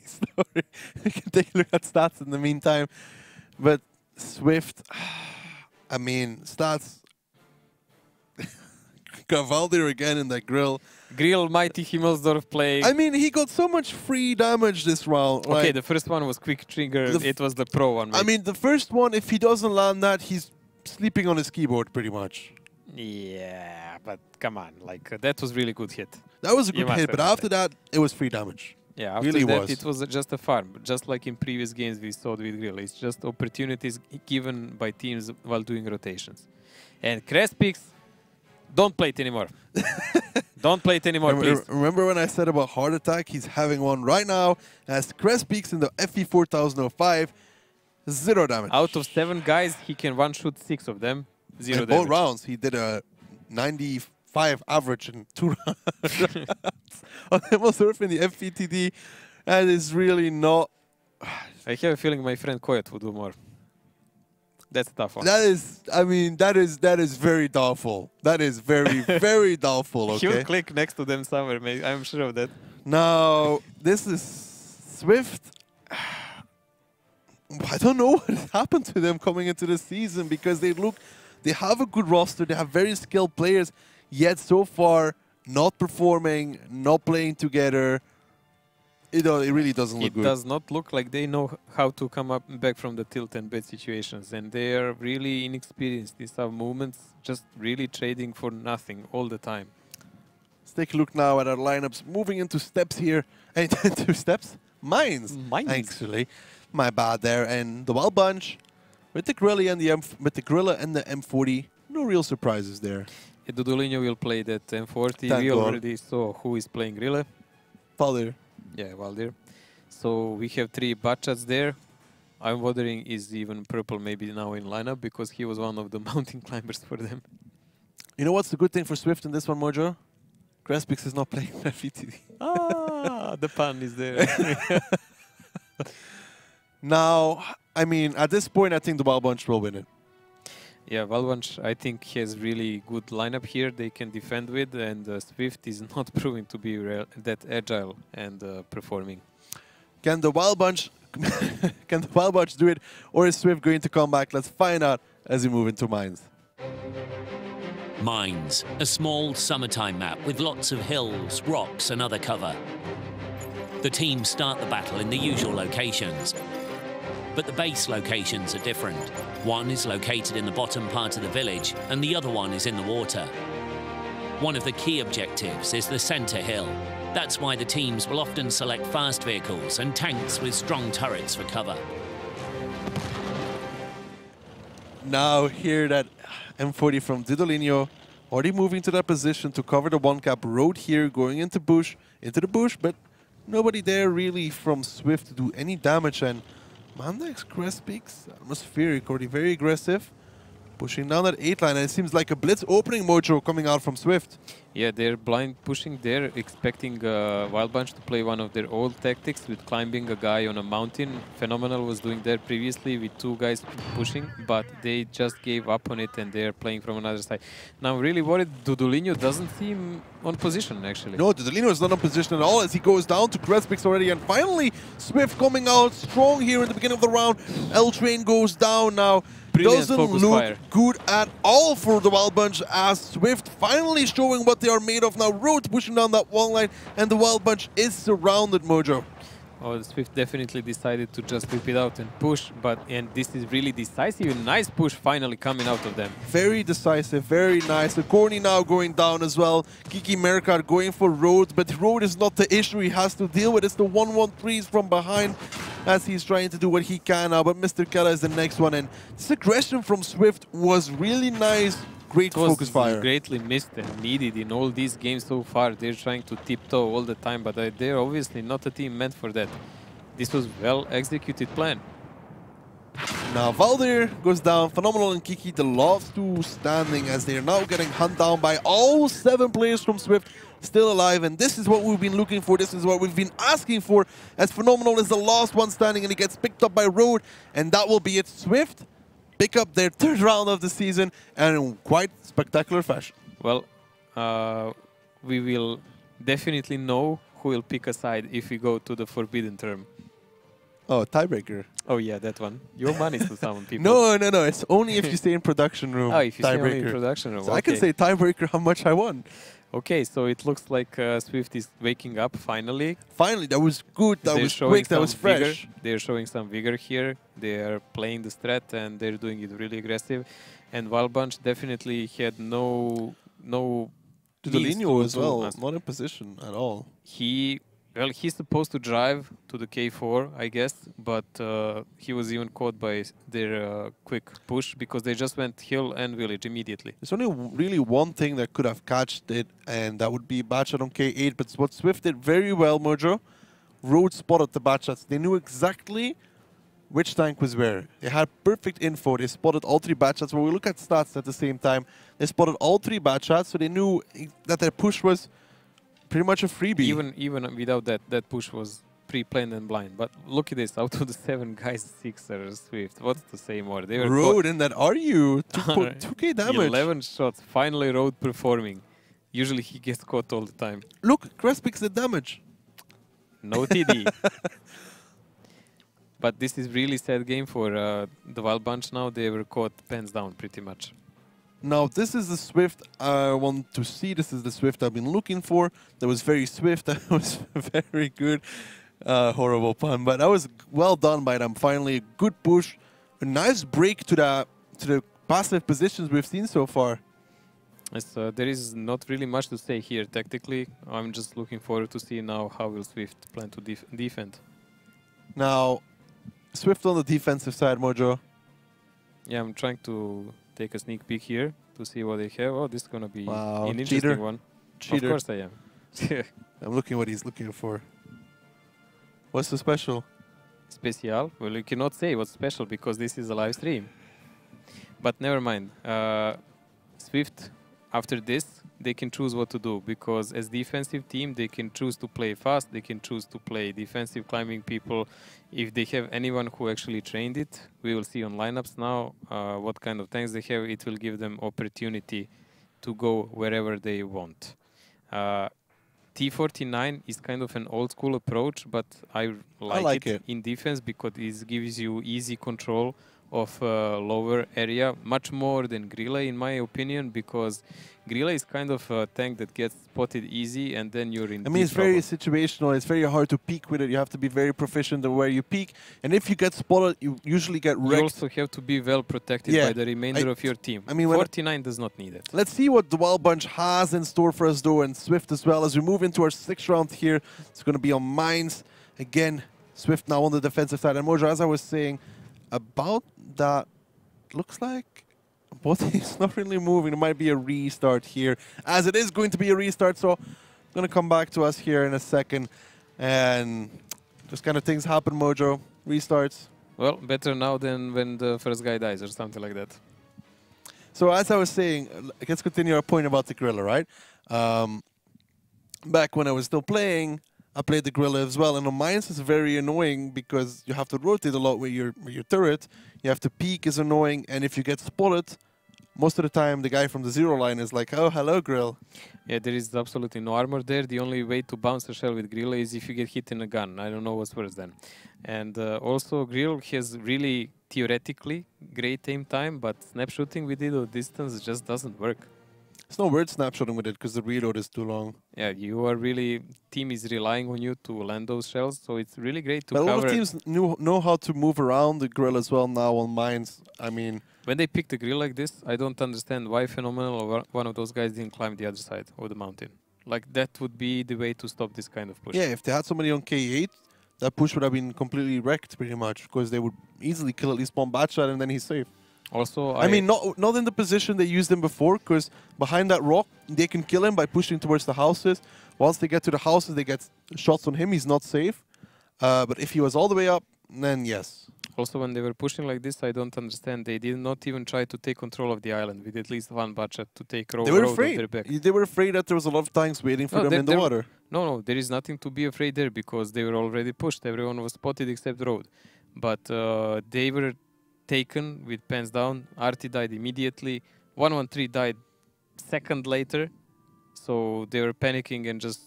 story. We can take a look at stats in the meantime. But Swift, I mean, stats. Valdir again in that grill. Grill, Mighty Himmelsdorf play. I mean, he got so much free damage this round. Okay, right? the first one was quick trigger. It was the pro one. Mate. I mean, the first one, if he doesn't land that, he's sleeping on his keyboard pretty much. Yeah, but come on, like that was really good hit. That was a good hit, but after that, it was free damage. Yeah, after really that, it was just a farm. Just like in previous games we saw with Grill. It's just opportunities given by teams while doing rotations. And Crespix, don't play it anymore. Don't play it anymore, please. Remember when I said about heart attack? He's having one right now as Crespix in the FE 4005. 0 damage. Out of 7 guys, he can one-shoot 6 of them. 0 in damage. both rounds, he did a 95 average in 2 rounds. On Himmelsdorf in the FPTD, that is really not... I have a feeling my friend Koyat would do more. That's a tough one. That is, I mean, that is very doubtful. That is very, very doubtful, okay? He'll click next to them somewhere, mate. I'm sure of that. Now, this is Swift. I don't know what happened to them coming into the season because they have a good roster, they have very skilled players, yet so far not performing, not playing together. It really doesn't look good. It does not look like they know how to come back from the tilt and bad situations, and they are really inexperienced in some moments, just really trading for nothing all the time. Let's take a look now at our lineups, moving into steps here. Into steps? Mines, actually. My bad there. And the Wild Bunch with the Gorilla and the M40. No real surprises there. Dudolino will play that M40. Thank we God. already saw who is playing Gorilla. Valdir. Yeah, Valdir. So we have 3 Bachats there. I'm wondering, is even Purple maybe now in lineup because he was one of the mountain climbers for them. You know what's the good thing for Swift in this one, Mojo? Crespix is not playing FPTD. Ah, the pun is there. Now, I mean, at this point, I think the Wild Bunch will win it. Yeah, Valvanch, I think, has really good lineup here they can defend with, and Swift is not proving to be that agile and performing. Can the Wild Bunch can the Wild Bunch do it, or is Swift going to come back? Let's find out as we move into Mines. Mines, a small summertime map with lots of hills, rocks and other cover. The teams start the battle in the usual locations, but the base locations are different. One is located in the bottom part of the village and the other one is in the water. One of the key objectives is the center hill. That's why the teams will often select fast vehicles and tanks with strong turrets for cover. Now here that M40 from Didolino already moving to that position to cover the one cap road here, going into the bush, but nobody there really from Swift to do any damage. And Mandex Crespix, atmospheric, already very aggressive, pushing down that 8 line, and it seems like a blitz opening mojo coming out from Swift. Yeah, they're blind pushing there, expecting Wild Bunch to play one of their old tactics with climbing a guy on a mountain. Phenomenal was doing that previously with 2 guys pushing, but they just gave up on it and they're playing from another side. Now, really worried, Dudulino doesn't seem on position, actually. No, Dudulino is not on position at all as he goes down to Crespix already, and finally Swift coming out strong here in the beginning of the round. L-Train goes down now. Brilliant Doesn't focus look fire. good at all for the Wild Bunch as Swift finally showing what they are made of now. Road pushing down that one line, and the Wild Bunch is surrounded, Mojo. Oh, Swift definitely decided to just whip it out and push, and this is really decisive. A nice push finally coming out of them. Very decisive, very nice. The Corny now going down as well. Kiki Merkar going for Road, but Road is not the issue he has to deal with. It's the 1-1-3s from behind as he's trying to do what he can now, but Mr. Kella is the next one, and this aggression from Swift was really nice. Great focus fire. Greatly missed and needed in all these games so far. They're trying to tiptoe all the time, but they're obviously not a team meant for that. This was well executed plan. Now Valdir goes down. Phenomenal and Kiki, the last 2 standing as they are now getting hunt down by all 7 players from Swift still alive, and this is what we've been looking for. This is what we've been asking for, as Phenomenal is the last one standing and he gets picked up by Road, and that will be it. Swift pick up their 3rd round of the season, and in quite spectacular fashion. Well, we will definitely know who will pick a side if we go to the forbidden term. Oh, tiebreaker. Oh yeah, that one. Your money to some people. No. It's only if you stay in production room. Oh, if you stay only in production room. So okay. I can say tiebreaker how much I won. Okay, so it looks like Swift is waking up finally. Finally, that was good, that was quick, that was fresh. Vigor. They're showing some vigor here. They are playing the strat and they're doing it really aggressive. And Wild Bunch definitely had no Dudolino as well, not in position at all. He's supposed to drive to the K4, I guess, but he was even caught by their quick push because they just went hill and village immediately. There's only really one thing that could have catched it, and that would be Batchat on K8, but what Swift did very well, Mojo, Road spotted the Batchats. They knew exactly which tank was where. They had perfect info. They spotted all 3 Batchats. When we look at stats at the same time, they spotted all 3 Batchats, so they knew that their push was pretty much a freebie. Even without that push was pre-planned and blind. But look at this, out of the 7 guys, 6 are Swift. What's to say more? They were Road in that RU, 2k damage. 11 shots, finally Road performing. Usually he gets caught all the time. Look, Crespix the damage. No TD. But this is really sad game for the Wild Bunch now. They were caught pants down pretty much. Now, this is the Swift I want to see. This is the Swift I've been looking for. That was very swift. That was very good. Horrible pun, but that was well done by them. Finally, a good push. A nice break to the passive positions we've seen so far. Yes, there is not really much to say here tactically. I'm just looking forward to see now how will Swift plan to defend. Now, Swift on the defensive side, Mojo. Yeah, I'm trying to take a sneak peek here to see what they have. Oh, this is going to be Wow, an interesting one. Cheater. Of course I am. I'm looking what he's looking for. What's the special? Special? Well, you cannot say what's special because this is a live stream. But never mind. Swift, after this, they can choose what to do, because as defensive team, they can choose to play fast, they can choose to play defensive climbing people. If they have anyone who actually trained it, we will see on lineups now what kind of tanks they have. It will give them opportunity to go wherever they want. T49 is kind of an old school approach, but I like it in defense because it gives you easy control of lower area, much more than Grilla in my opinion, because Grilla is kind of a tank that gets spotted easy and then you're in it's very situational, it's very hard to peek with it, you have to be very proficient in where you peek, and if you get spotted, you usually get wrecked. You also have to be well protected by the remainder of your team. 49 does not need it. Let's see what the Wild Bunch has in store for us though, and Swift as well. As we move into our 6th round here, it's going to be on mines. Again, Swift now on the defensive side, and Mojo, as I was saying, about that, looks like both he's not really moving. It might be a restart here, as it is going to be a restart. So I'm going to come back to us here in a second, and just kind of things happen, Mojo. Restarts. Well, better now than when the first guy dies or something like that. So as I was saying, let's continue our point about the Gorilla, right? Back when I was still playing, I played the Gorilla as well, and on mines it's very annoying because you have to rotate a lot with your turret. You have to peek is annoying, and if you get spotted, most of the time the guy from the zero line is like, "Oh, hello, Grill." Yeah, there is absolutely no armor there. The only way to bounce a shell with Grill is if you get hit in a gun. I don't know what's worse then. And also Grill has really theoretically great aim time, but snapshooting with it at distance just doesn't work. It's no word snapshotting with it because the reload is too long. Yeah, you are really, team is relying on you to land those shells, so it's really great to cover. A lot of teams know how to move around the Grill as well now on mines. I mean, when they pick the Grill like this, I don't understand why Phenomenal or one of those guys didn't climb the other side of the mountain. Like, that would be the way to stop this kind of push. Yeah, if they had somebody on K8, that push would have been completely wrecked pretty much, because they would easily kill at least one bad shot and then he's safe. Also, I mean, not in the position they used him before, because behind that rock, they can kill him by pushing towards the houses. Once they get to the houses, they get shots on him. He's not safe. But if he was all the way up, then yes. Also, when they were pushing like this, I don't understand. They did not even try to take control of the island with at least one budget to take road off their back. They were afraid that there was a lot of tanks waiting for them in the water. No, there is nothing to be afraid there because they were already pushed. Everyone was spotted except Road. But they were taken with pants down. Artie died immediately. 113 died second later. So they were panicking and just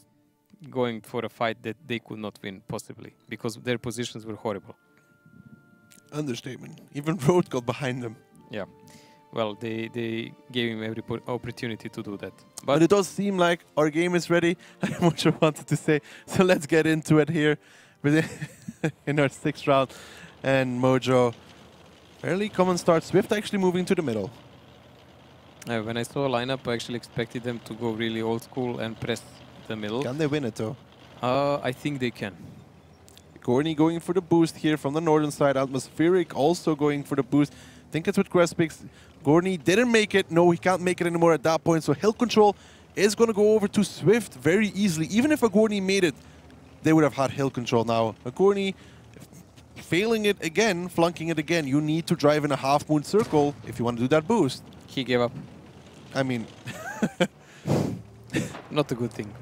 going for a fight that they could not win, possibly, because their positions were horrible. Understatement. Even Road got behind them. Yeah. Well, they gave him every opportunity to do that. But it does seem like our game is ready. I'm not sure what I wanted to say. So let's get into it here in our 6th round. And Mojo, early common start. Swift actually moving to the middle. When I saw a lineup, I actually expected them to go really old school and press the middle. Can they win it though? I think they can. Gorny going for the boost here from the northern side. Atmospheric also going for the boost. I think it's with Crespix. Gorny didn't make it. No, he can't make it anymore at that point. So hill control is going to go over to Swift very easily. Even if a Gorny made it, they would have had hill control now. A Gorny failing it again, flunking it again. You need to drive in a half-moon circle if you want to do that boost. He gave up. I mean... Not a good thing.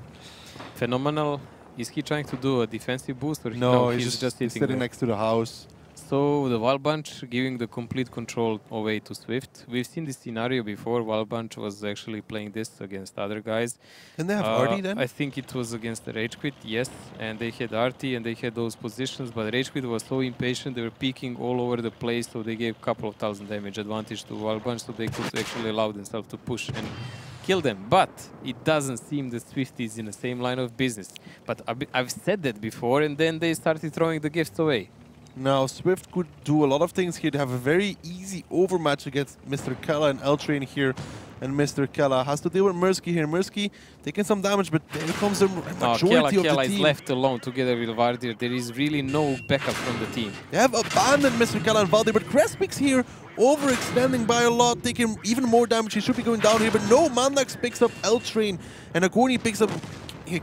Phenomenal. Is he trying to do a defensive boost? Or no, he's just sitting next to the house. So the Wild Bunch giving the complete control away to Swift. We've seen this scenario before. Wild Bunch was actually playing this against other guys. And they have Artie then? I think it was against the Rage Quit, yes. And they had Artie and they had those positions, but Rage Quit was so impatient. They were peeking all over the place, so they gave a couple of thousand damage advantage to Wild Bunch, so they could actually allow themselves to push and kill them. But it doesn't seem that Swift is in the same line of business. But I've said that before, and then they started throwing the gifts away. Now, Swift could do a lot of things here. They have a very easy overmatch against Mr. Kella and L-Train here. And Mr. Kella has to deal with Mirsky here. Mirsky taking some damage, but there comes the majority of the Kella team. is left alone together with Vardir. There is really no backup from the team. They have abandoned Mr. Kella and Valdir, but Crespix here overextending by a lot, taking even more damage. He should be going down here, but no, Mandax picks up L-Train, and Agoni picks up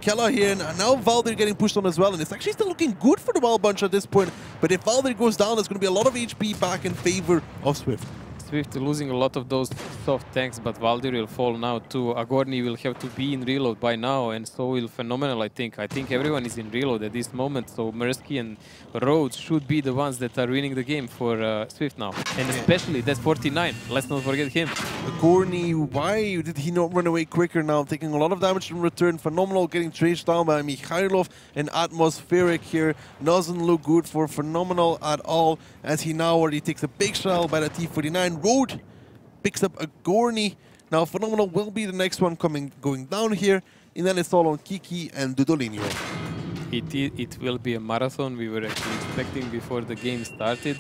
Kella here, and now Valdir getting pushed on as well, and it's actually still looking good for the Wild Bunch at this point. But if Valdir goes down, there's going to be a lot of HP back in favor of Swift. Swift losing a lot of those soft tanks, but Valdir will fall now too. Agorni will have to be in reload by now, and so will Phenomenal, I think. I think everyone is in reload at this moment, so Mersky and Rhodes should be the ones that are winning the game for Swift now. And especially that 49, let's not forget him. Agorni, why did he not run away quicker now? Taking a lot of damage in return. Phenomenal getting traced down by Mikhailov, and Atmospheric here doesn't look good for Phenomenal at all, as he now already takes a big shell by the T49. Road picks up Agorni. Now Phenomenal will be the next one going down here, and then it's all on Kiki and Dudolinho. It will be a marathon we were actually expecting before the game started.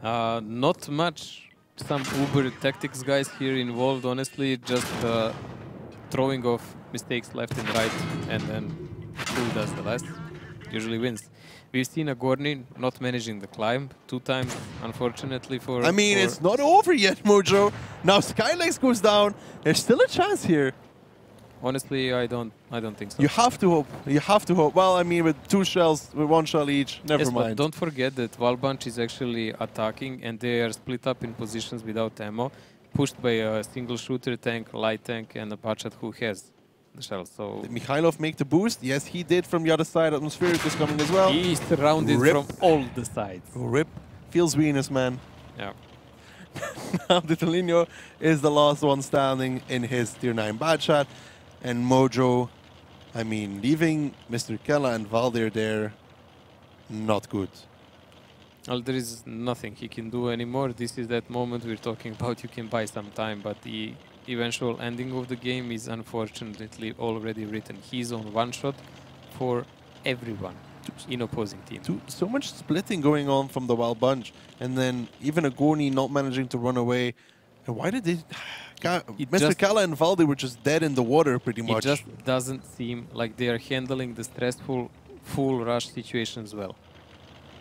Not much, some Uber tactics guys here involved, honestly, just throwing off mistakes left and right, and then who does the last usually wins. We've seen Agorni not managing the climb 2 times, unfortunately for... I mean, it's not over yet, Mojo. Now Skylex goes down. There's still a chance here. Honestly, I don't think so. You have to hope. You have to hope. Well, I mean, with 2 shells, with 1 shell each, never mind. But don't forget that Valbunch is actually attacking, and they are split up in positions without ammo, pushed by a single shooter tank, light tank, and a Bachat who has the shell. So did Mikhailov make the boost? Yes, he did from the other side. Atmospheric is coming as well. He's surrounded from all the sides. Rip. Feels Venus, man. Yeah. Now Dudolinho is the last one standing in his tier 9 Bachat. And Mojo, I mean, leaving Mr. Kella and Valdir there, not good. Well, there is nothing he can do anymore. This is that moment we're talking about. You can buy some time, but the eventual ending of the game is unfortunately already written. He's on 1 shot for everyone in opposing team. So much splitting going on from the Wild Bunch, and then even Agorni not managing to run away. And why did they... Mr. Kala and Valdi were just dead in the water pretty much. It just doesn't seem like they are handling the stressful full rush situations well.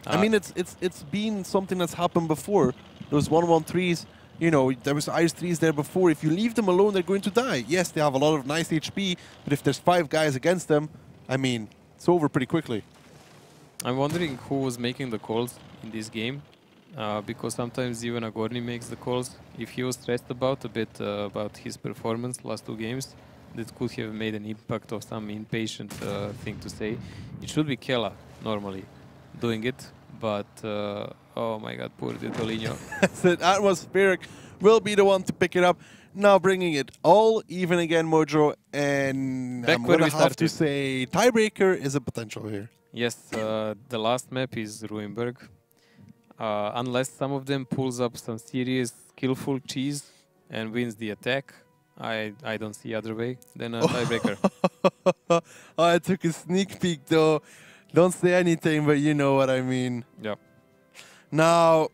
I mean, it's been something that's happened before. Those 1-1-3s, you know, there was Ice 3s there before. If you leave them alone, they're going to die. Yes, they have a lot of nice HP, but if there's 5 guys against them, I mean, it's over pretty quickly. I'm wondering who was making the calls in this game. Because sometimes even Agorni makes the calls. If he was stressed about a bit about his performance last 2 games, that could have made an impact of some impatient thing to say. It should be Kela normally doing it, but oh my god, poor Dudolinho. So Atmospheric will be the one to pick it up. Now bringing it all even again, Mojo, and I'm going to have to say tiebreaker is a potential here. Yes, the last map is Ruinberg. Unless some of them pulls up some serious skillful cheese and wins the attack, I don't see other way than a tiebreaker. Oh, I took a sneak peek though. Don't say anything, but you know what I mean. Yeah. Now,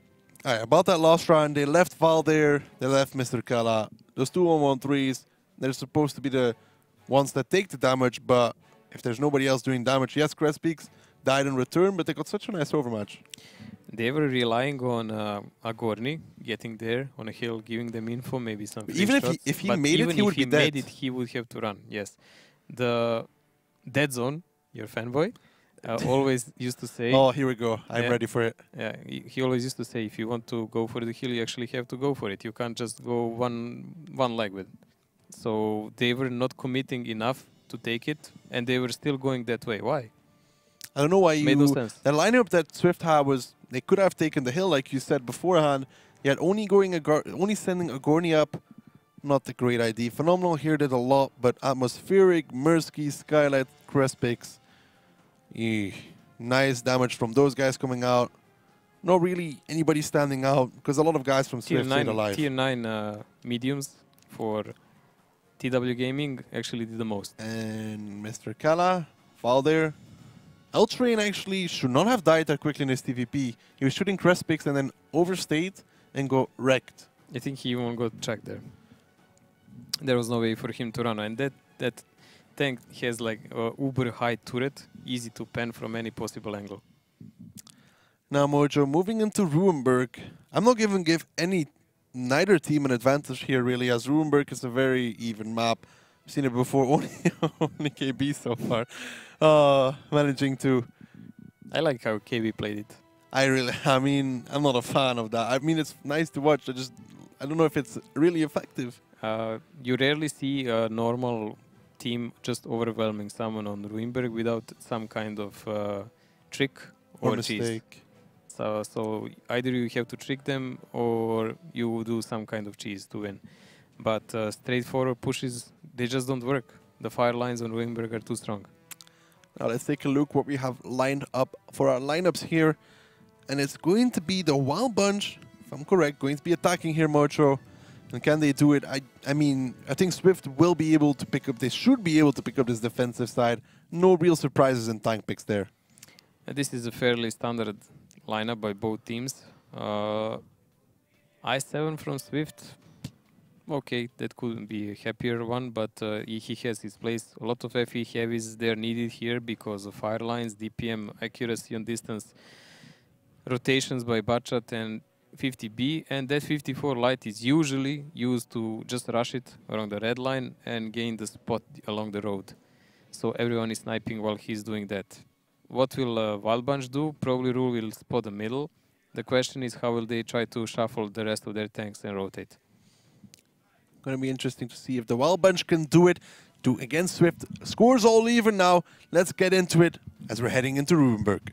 about that last round, they left Val there, they left Mr. Kala. Those 2 1-1-3s, they're supposed to be the ones that take the damage, but if there's nobody else doing damage, yes, Crestpeaks died in return, but they got such a nice overmatch. They were relying on Agorni getting there on a hill, giving them info, maybe some even if he made it, he would be dead. Made it, he would have to run. Yes, the dead zone, your fanboy, always used to say. Oh, here we go. I'm ready for it. Yeah, he always used to say, if you want to go for the hill, you actually have to go for it. You can't just go one leg with. So they were not committing enough to take it, and they were still going that way. Why? I don't know why Made no sense. The lineup that Swift had was, they could have taken the hill, like you said beforehand, yet only sending Agorni up, not a great idea. Phenomenal here did a lot, but Atmospheric, Mersky, Skylight, Crespix, nice damage from those guys coming out. Not really anybody standing out, because a lot of guys from Swift stayed alive. Tier 9 mediums for TW Gaming actually did the most. And Mr. Kala, fall there. L-Train actually should not have died that quickly in his TVP. He was shooting Crespix and then overstayed and got wrecked. I think he even got tracked there. There was no way for him to run. And that tank has like a uber high turret, easy to pen from any possible angle. Now Mojo, moving into Ruinberg. I'm not going to give neither team an advantage here really, as Ruinberg is a very even map. I've seen it before, only KB so far. Managing to... I like how KB played it. I mean, I'm not a fan of that. I mean, it's nice to watch. I don't know if it's really effective. You rarely see a normal team just overwhelming someone on Ruinberg without some kind of trick or cheese. Mistake. So either you have to trick them or you do some kind of cheese to win. But straightforward pushes, they just don't work. The fire lines on Ruinberg are too strong. Now let's take a look what we have lined up for our lineups here. And it's going to be the Wild Bunch, if I'm correct, going to be attacking here, Mocho. And can they do it? I mean, I think Swift will be able to pick up, they should be able to pick up this defensive side. No real surprises in tank picks there. This is a fairly standard lineup by both teams. I7 from Swift, okay, that could be a happier one, but he has his place. A lot of FE heavies there needed here because of fire lines, DPM, accuracy on distance, rotations by Bachat and 50B, and that 54 light is usually used to just rush it around the red line and gain the spot along the road. So everyone is sniping while he's doing that. What will Wild Bunch do? Probably Rule will spot the middle. The question is how will they try to shuffle the rest of their tanks and rotate. Going to be interesting to see if the Wild Bunch can do it. Against Swift. Scores all even now. Let's get into it as we're heading into Ruinberg.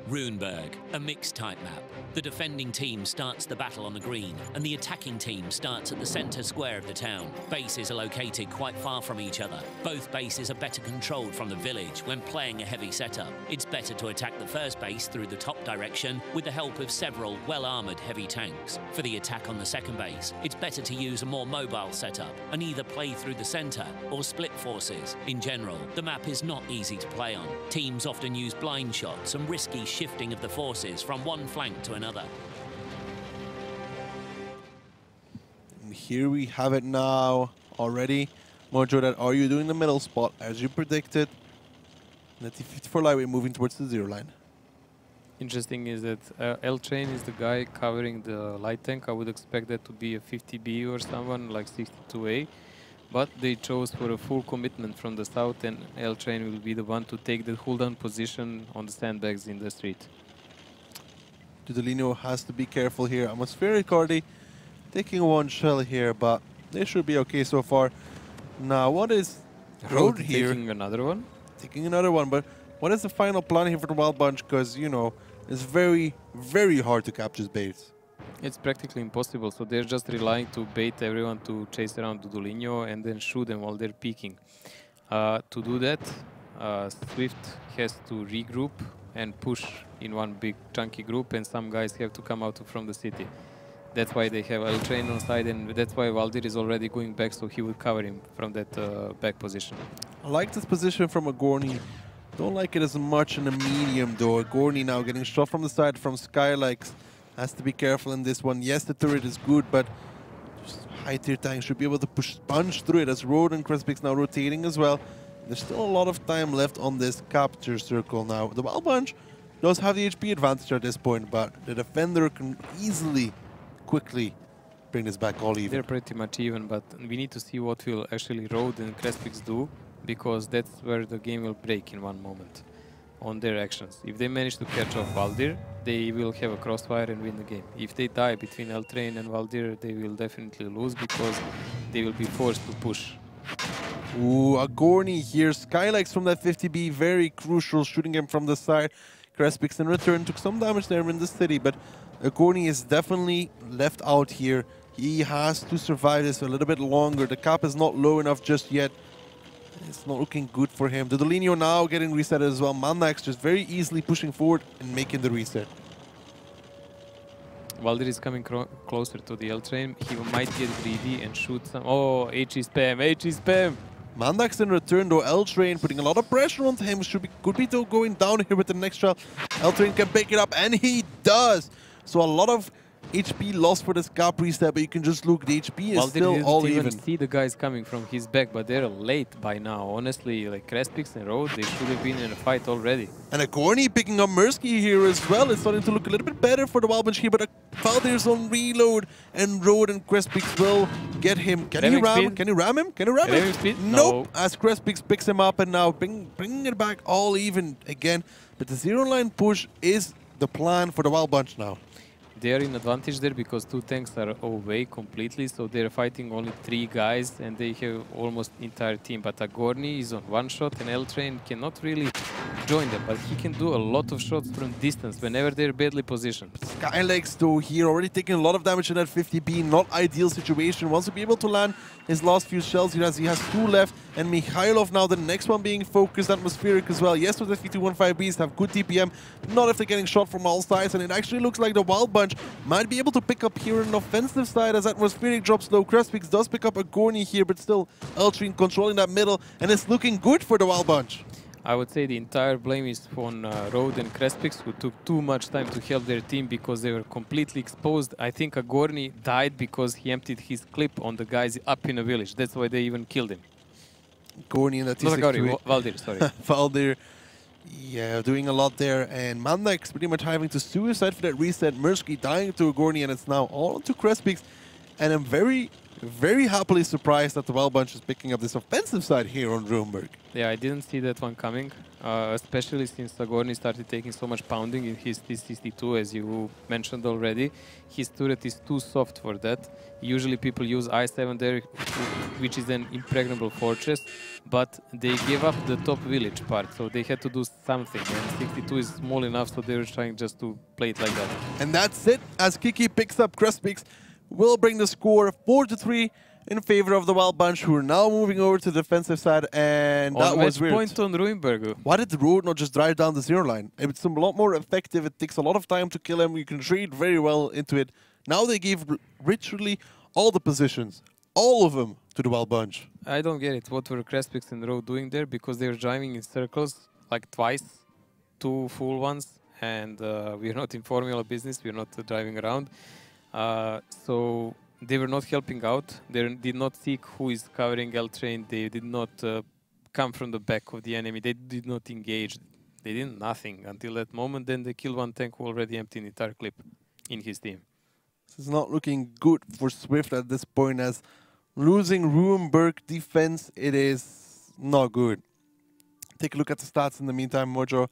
Ruinberg, a mixed type map. The defending team starts the battle on the green, and the attacking team starts at the centre square of the town. Bases are located quite far from each other. Both bases are better controlled from the village when playing a heavy setup. It's better to attack the first base through the top direction with the help of several well-armoured heavy tanks. For the attack on the second base, it's better to use a more mobile setup and either play through the centre or split forces. In general, the map is not easy to play on. Teams often use blind shots and risky shifting of the forces from one flank to another. And here we have it now already. Mojo, that are you doing the middle spot as you predicted? That's the 54 lightweight moving towards the 0 line. Interesting is that L-Train is the guy covering the light tank. I would expect that to be a 50B or someone like 62A. But they chose for a full commitment from the south, and L-Train will be the one to take the hold-on position on the sandbags in the street. Dudolino has to be careful here. Atmospheric already taking one shell here, but they should be okay so far. Now, what is Road here? Taking another one? Taking another one, but what is the final plan here for the Wild Bunch? Because, you know, it's very, very hard to capture base. It's practically impossible, so they're just relying to bait everyone to chase around Dudolino and then shoot them while they're peeking. To do that, Swift has to regroup and push in one big chunky group, and some guys have to come out from the city. That's why they have L-Train on side, and that's why Valdir is already going back, so he will cover him from that back position. I like this position from Agorni. Don't like it as much in the medium though. Agorni now getting shot from the side from Skylikes. Has to be careful in this one. Yes, the turret is good, but high tier tanks should be able to punch through it as Road and Crespix now rotating as well. There's still a lot of time left on this capture circle now. The Wild Bunch does have the HP advantage at this point, but the defender can easily, quickly bring this back all even. They're pretty much even, but we need to see what will actually Road and Crespix do, because that's where the game will break in one moment on their actions. If they manage to catch off Valdir, they will have a crossfire and win the game. If they die between L-Train and Valdir, they will definitely lose because they will be forced to push. Ooh, Agorni here. Skylikes from that 50B, very crucial, shooting him from the side. Crespix in return took some damage there in the city, but Agorni is definitely left out here. He has to survive this a little bit longer. The cap is not low enough just yet. It's not looking good for him. Dudolino now getting reset as well. Mandax just very easily pushing forward and making the reset. Valdir is coming closer to the L-Train. He might get greedy and shoot some... Oh, HE spam, HE spam! Mandax in return though, L-Train putting a lot of pressure on him. Could be though going down here with the next shot. L-Train can pick it up, and he does! So a lot of HP lost for this cap reset, but you can just look, the HP is still all even. Even see the guys coming from his back, but they're late by now. Honestly, like Crespix and Road, they should have been in a fight already. And Agorni picking up Mirsky here as well. It's starting to look a little bit better for the Wild Bunch here, but Valdir's on reload, and Road and Crespix will get him. Can he ram him? Can he ram him? Can he ram him? Speed? Nope. No. As Crespix picks him up, and now bringing it back all even again. But the zero line push is the plan for the Wild Bunch now. they are in advantage there because two tanks are away completely, so they're fighting only 3 guys and they have almost entire team. But Agorni is on 1 shot and L-Train cannot really join them, but he can do a lot of shots from distance whenever they're badly positioned. Skylex though here already taking a lot of damage in that 50B, not ideal situation. Wants to be able to land his last few shells here as he has 2 left, and Mikhailov now the next one being focused, atmospheric as well. Yes, with the 5215Bs have good TPM, not if they're getting shot from all sides, and it actually looks like the Wild Bunch might be able to pick up here on an offensive side as atmospheric drops low. Crespix does pick up Agorni here, but still Eltrin controlling that middle, and it's looking good for the Wild Bunch. I would say the entire blame is on Road and Crespix, who took too much time to help their team because they were completely exposed. I think Agorni died because he emptied his clip on the guys up in a village. That's why they even killed him. Agorni in that Not Agorni, T62. Valdir, sorry. Valdir, yeah, doing a lot there. And Mandax pretty much having to suicide for that reset. Mirsky dying to Agorni, and it's now all to Crespix. And I'm very happily surprised that the Wild Bunch is picking up this offensive side here on Runeberg. Yeah, I didn't see that one coming, especially since Agorni started taking so much pounding in his T62, as you mentioned already. His turret is too soft for that. Usually people use I7 there, which is an impregnable fortress, but they gave up the top village part, so they had to do something, and 62 is small enough, so they were trying just to play it like that. And that's it, as Kiki picks up Crespix, will bring the score 4-3 in favor of the Wild Bunch, who are now moving over to the defensive side, and that was weird. Point on Ruinberg. Why did the Road not just drive down the 0 line? It's a lot more effective, it takes a lot of time to kill him, you can trade very well into it. Now they gave literally all the positions, all of them, to the Wild Bunch. I don't get it. What were Crespix and Road doing there? Because they were driving in circles, like twice, 2 full ones, and we're not in Formula business, we're not driving around. So they were not helping out. They did not seek who is covering L-Train. They did not come from the back of the enemy. They did not engage. They did nothing until that moment. Then they killed one tank who already emptied an entire clip in his team. This is not looking good for Swift at this point, as losing Ruinberg defense, it is not good. Take a look at the stats in the meantime, Mojo.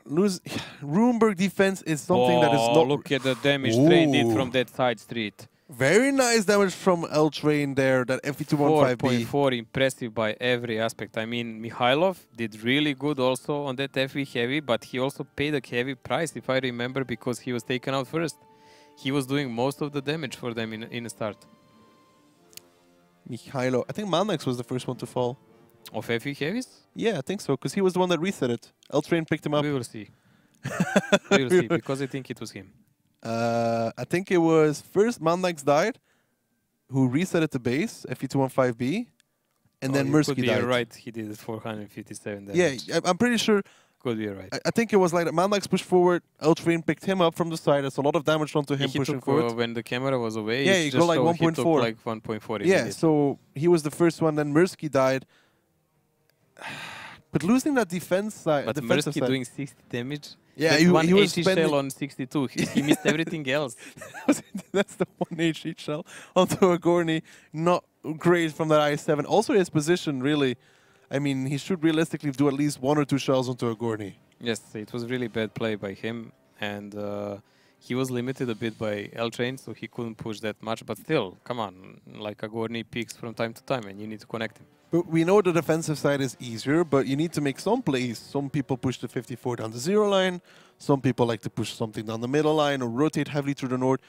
Ruinberg defense is something that is not... Look at the damage Train did from that side street. Very nice damage from L-Train there, that FE215B. 4.4, impressive by every aspect. I mean, Mikhailov did really good also on that FE heavy, but he also paid a heavy price, if I remember, because he was taken out first. He was doing most of the damage for them in the start. Mikhailov, I think Malnex was the first one to fall. Of FE heavies? Yeah, I think so, because he was the one that reset it. L-Train picked him up. We will see. We will see, because I think it was him. I think it was first Malnex died, who resetted the base, FE215B, and then Mirsky died. Right, he did it 457 damage. Yeah, I'm pretty sure. Could be right. I think it was like that. Malnex pushed forward, L-Train picked him up from the side. There's a lot of damage onto him pushing forward. When the camera was away, yeah, he got like 1.4. Like 1.4. Yeah, so he was the first one. Then Mirsky died. But losing that defense side, but Mirsky doing 60 damage. Yeah, he was spending shell on 62. He missed everything else. That's the one HE shell onto Agorni. Not great from that I7. Also his position, really. I mean, he should realistically do at least 1 or 2 shells onto Agorni. Yes, it was really bad play by him. And he was limited a bit by L-Train, so he couldn't push that much. But still, come on. Like Agorni peaks from time to time, and you need to connect him. But we know the defensive side is easier, but you need to make some plays. Some people push the 54 down the 0 line. Some people like to push something down the middle line or rotate heavily through the north.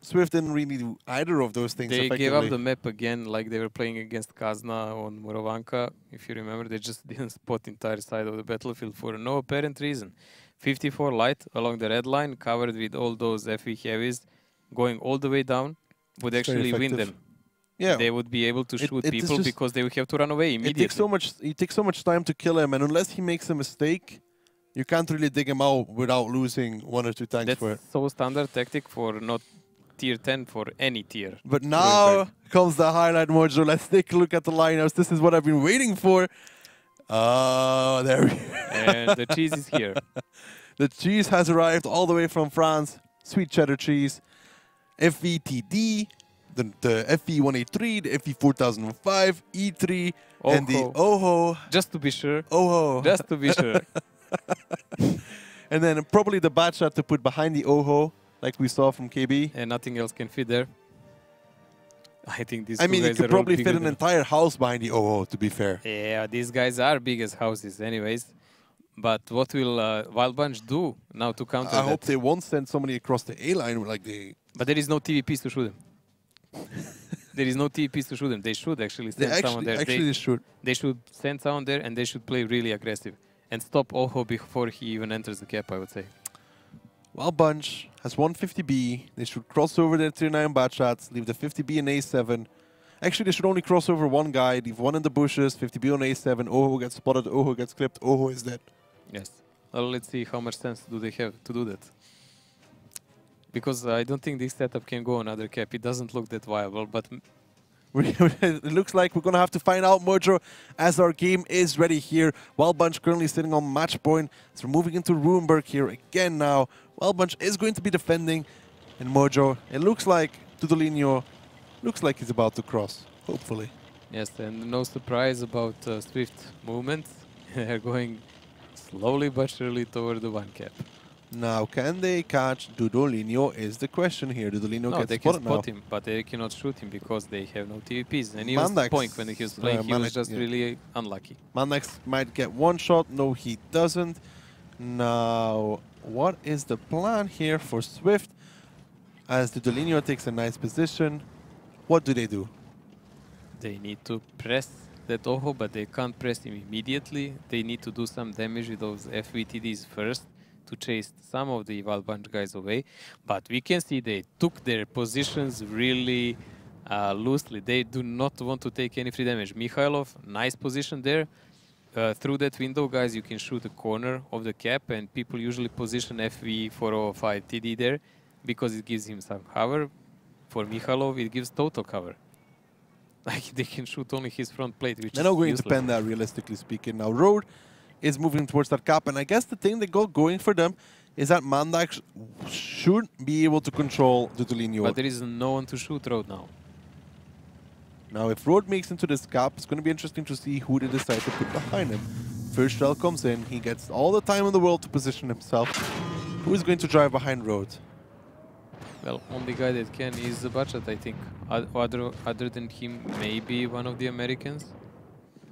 Swift didn't really do either of those things effectively. They gave up the map again, like they were playing against Kazna on Morovanka. If you remember, they just didn't spot the entire side of the battlefield for no apparent reason. 54 light along the red line, covered with all those FE heavies, going all the way down, would actually win them. Yeah, they would be able to shoot people because they would have to run away immediately. It takes so much time to kill him, and unless he makes a mistake, you can't really dig him out without losing 1 or 2 tanks. That's for it. So standard tactic for not tier 10, for any tier. But now comes the highlight, Mojo. Let's take a look at the lineups. This is what I've been waiting for. Oh, there we go. And the cheese is here. The cheese has arrived all the way from France. Sweet cheddar cheese. FVTD. The FE183, the FE4005, E3, and the OHO. Just to be sure. OHO. Just to be sure. And then probably the batch shot to put behind the OHO. like we saw from KB. And nothing else can fit there. I think these I mean, two you guys could are all probably bigger fit an than- entire house behind the OHO, to be fair. Yeah, these guys are big as houses anyways. But what will Wild Bunch do now to counter I that? hope they won't send somebody across the A line like they... But there is no TVPs to shoot them. There is no TVPs to shoot them. They should actually They send someone there. actually should. They should send someone there and they should play really aggressive. And stop OHO before he even enters the cap, I would say. Wild Bunch has 150B. They should cross over their 39 bad shots, leave the 50B in A7. Actually, they should only cross over one guy, leave one in the bushes, 50B on A7. OHO gets spotted, OHO gets clipped, OHO is dead. Yes. Well, let's see how much sense do they have to do that. Because I don't think this setup can go on other cap. It doesn't look that viable, but... It looks like we're going to have to find out, Mojo, as our game is ready here. Wild Bunch currently sitting on match point. So we're moving into Ruenberg here again now. Wild Bunch is going to be defending. And Mojo, it looks like Dudolino looks like he's about to cross, hopefully. Yes, and no surprise about Swift movement. They're going slowly but surely toward the one cap. Now, can they catch Dudolino is the question here. Dudolino No, gets they can spotted spot now. him, but they cannot shoot him because they have no TVPs. And he was Mandax, point when he was playing, he was Mandax, just yeah. really unlucky. Mandax might get one shot. No, he doesn't. Now, what is the plan here for Swift? As Dudolino takes a nice position, what do they do? They need to press that OHO, but they can't press him immediately. They need to do some damage with those FVTDs first to chase some of the Wild Bunch guys away. But we can see they took their positions really loosely. They do not want to take any free damage. Mikhailov, nice position there. Through that window, guys, you can shoot a corner of the cap, and people usually position FV405 TD there because it gives him some cover. For Mikhailov, it gives total cover. Like, they can shoot only his front plate, which They're is not going useless. to pen that, realistically speaking. Now, Road is moving towards that cap, and I guess the thing they got going for them is that Mandax should be able to control Dudolino. But there is no one to shoot Road now. Now, if Road makes into this cap, it's going to be interesting to see who they decide to put behind him. First shell comes in, he gets all the time in the world to position himself. Who is going to drive behind Road? Well, only guy that can is the Bachat, I think. Other than him, maybe one of the Americans.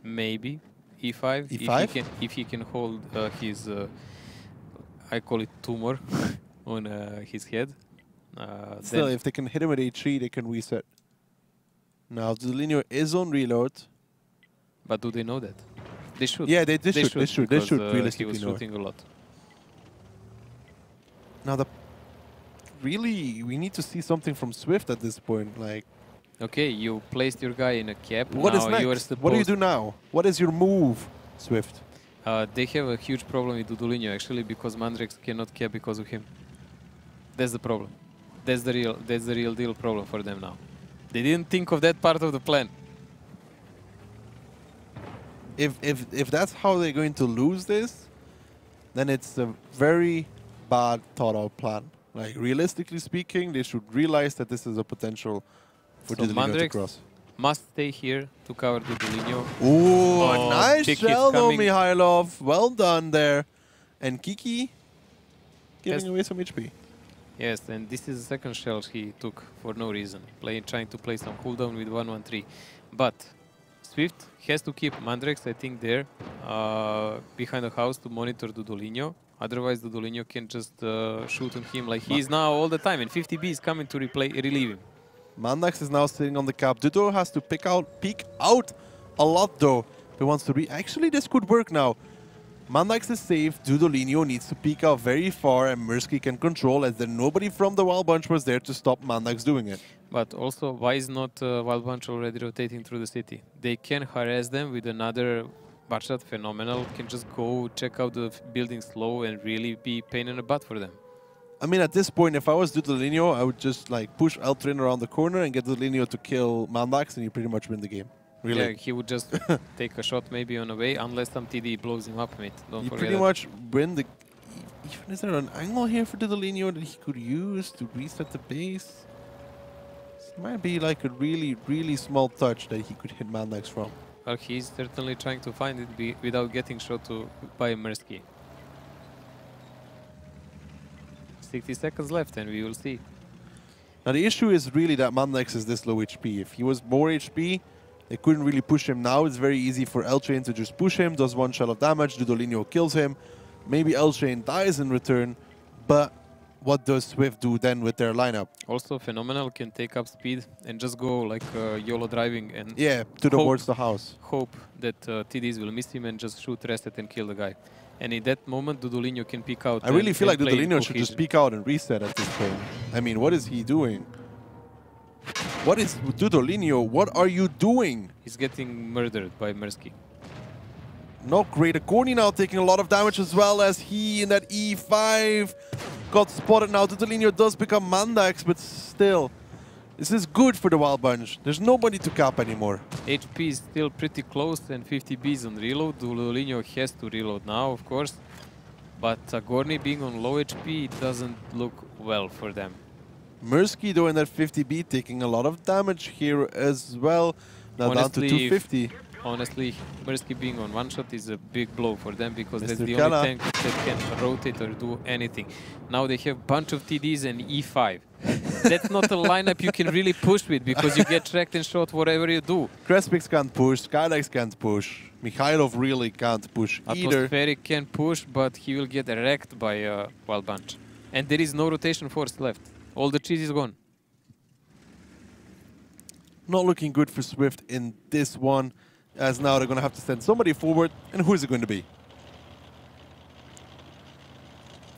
Maybe. E5. E5? If he can hold his, I call it tumor, on his head. Still, then if they can hit him at A3, they can reset. Now, Dudolino is on reload. But do they know that? They should. Yeah, they should because, realistically he was know it. shooting a lot. Now, really, we need to see something from Swift at this point. Like, Okay, you placed your guy in a cap. what now is next? You are supposed What do you do now? What is your move, Swift? They have a huge problem with Dudolino actually because Mandrex cannot cap because of him. That's the problem. That's the real deal problem for them now. They didn't think of that part of the plan. If that's how they're going to lose this, then it's a very bad thought out plan. Like, realistically speaking, they should realize that this is a potential for So Dudolino to Mandrex cross. must stay here to cover Dudolino. Ooh, Oh, nice big hits shell though, coming. Mihailov. Well done there. And Kiki giving Yes. away some HP. Yes, and this is the second shell he took for no reason, trying to play some cooldown with 1-1-3. But Swift has to keep Mandrex, I think, there behind the house to monitor Dudolino. Otherwise, Dudolino can just shoot on him like he is now all the time, and 50B is coming to relieve him. Mandax is now sitting on the cap. Dudo has to peek out a lot though. He wants to actually, this could work now. Mandax is safe. Dudolino needs to peek out very far, and Mirsky can control, as then nobody from the Wild Bunch was there to stop Mandax doing it. But also, why is not Wild Bunch already rotating through the city? They can harass them with another Bachat phenomenal, can just go check out the building slow and really be pain in the butt for them. I mean, at this point, if I was Dudolino, I would just like push Eltrin around the corner and get Dudolino to kill Mandax, and you pretty much win the game. Really. Yeah, he would just take a shot maybe on the way, unless some TD blows him up, mate. Don't You forget pretty that. much win the... Even is there an angle here for Dudolino that he could use to reset the base? This might be like a really, really small touch that he could hit Mandax from. Well, he's certainly trying to find it without getting shot by Mirsky. 60 seconds left, and we will see. Now the issue is really that Mandex is this low HP. If he was more HP, they couldn't really push him. Now it's very easy for L-Train to just push him, does one shot of damage, Dudolino kills him. Maybe L-Train dies in return, but what does Swift do then with their lineup? Also, Phenomenal can take up speed and just go like YOLO driving and Yeah, towards the house. hope that TDs will miss him and just shoot, reset, and kill the guy. And in that moment, Dudolino can peek out. I really feel like play Dudolino should just peek out and reset at this point. I mean, what is he doing? What is Dudolino? What are you doing? He's getting murdered by Mersky. Not great. Agorni now taking a lot of damage as well as he in that E5 got spotted now. Dudolino does become Mandax, but still. This is good for the Wild Bunch. There's nobody to cap anymore. HP is still pretty close and 50 Bs on reload. Dudolino has to reload now, of course. But Agorni being on low HP, it doesn't look well for them. Mersky though in that 50B taking a lot of damage here as well. Now Honestly, down to 250. Honestly, Mersky being on one shot is a big blow for them because that's Mr. the Kala. only tank that can rotate or do anything. Now they have a bunch of TDs and E5. That's not a lineup you can really push with because you get tracked and shot whatever you do. Crespix can't push, Skylex can't push, Mikhailov really can't push either. Atmospheric can push, but he will get wrecked by Wild Bunch. And there is no rotation force left. All the cheese is gone. Not looking good for Swift in this one, as now they're going to have to send somebody forward. And who is it going to be?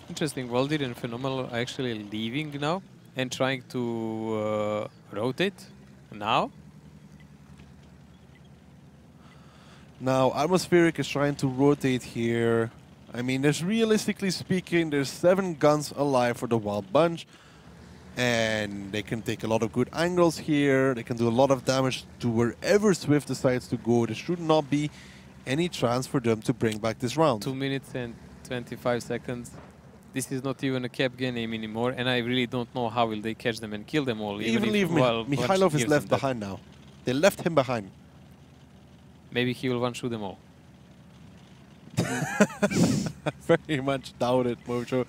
Interesting. Waldir and Phenomenal are actually leaving now and trying to rotate now. Now, Atmospheric is trying to rotate here. I mean, there's realistically speaking, there's 7 guns alive for the Wild Bunch. And they can take a lot of good angles here. They can do a lot of damage to wherever Swift decides to go. There should not be any chance for them to bring back this round. 2 minutes and 25 seconds. This is not even a cap game anymore, and I really don't know how will they catch them and kill them all. Even leave Mikhailov is left behind now. They left him behind. Maybe he will one-shoot them all. Very much doubt it, Mojo.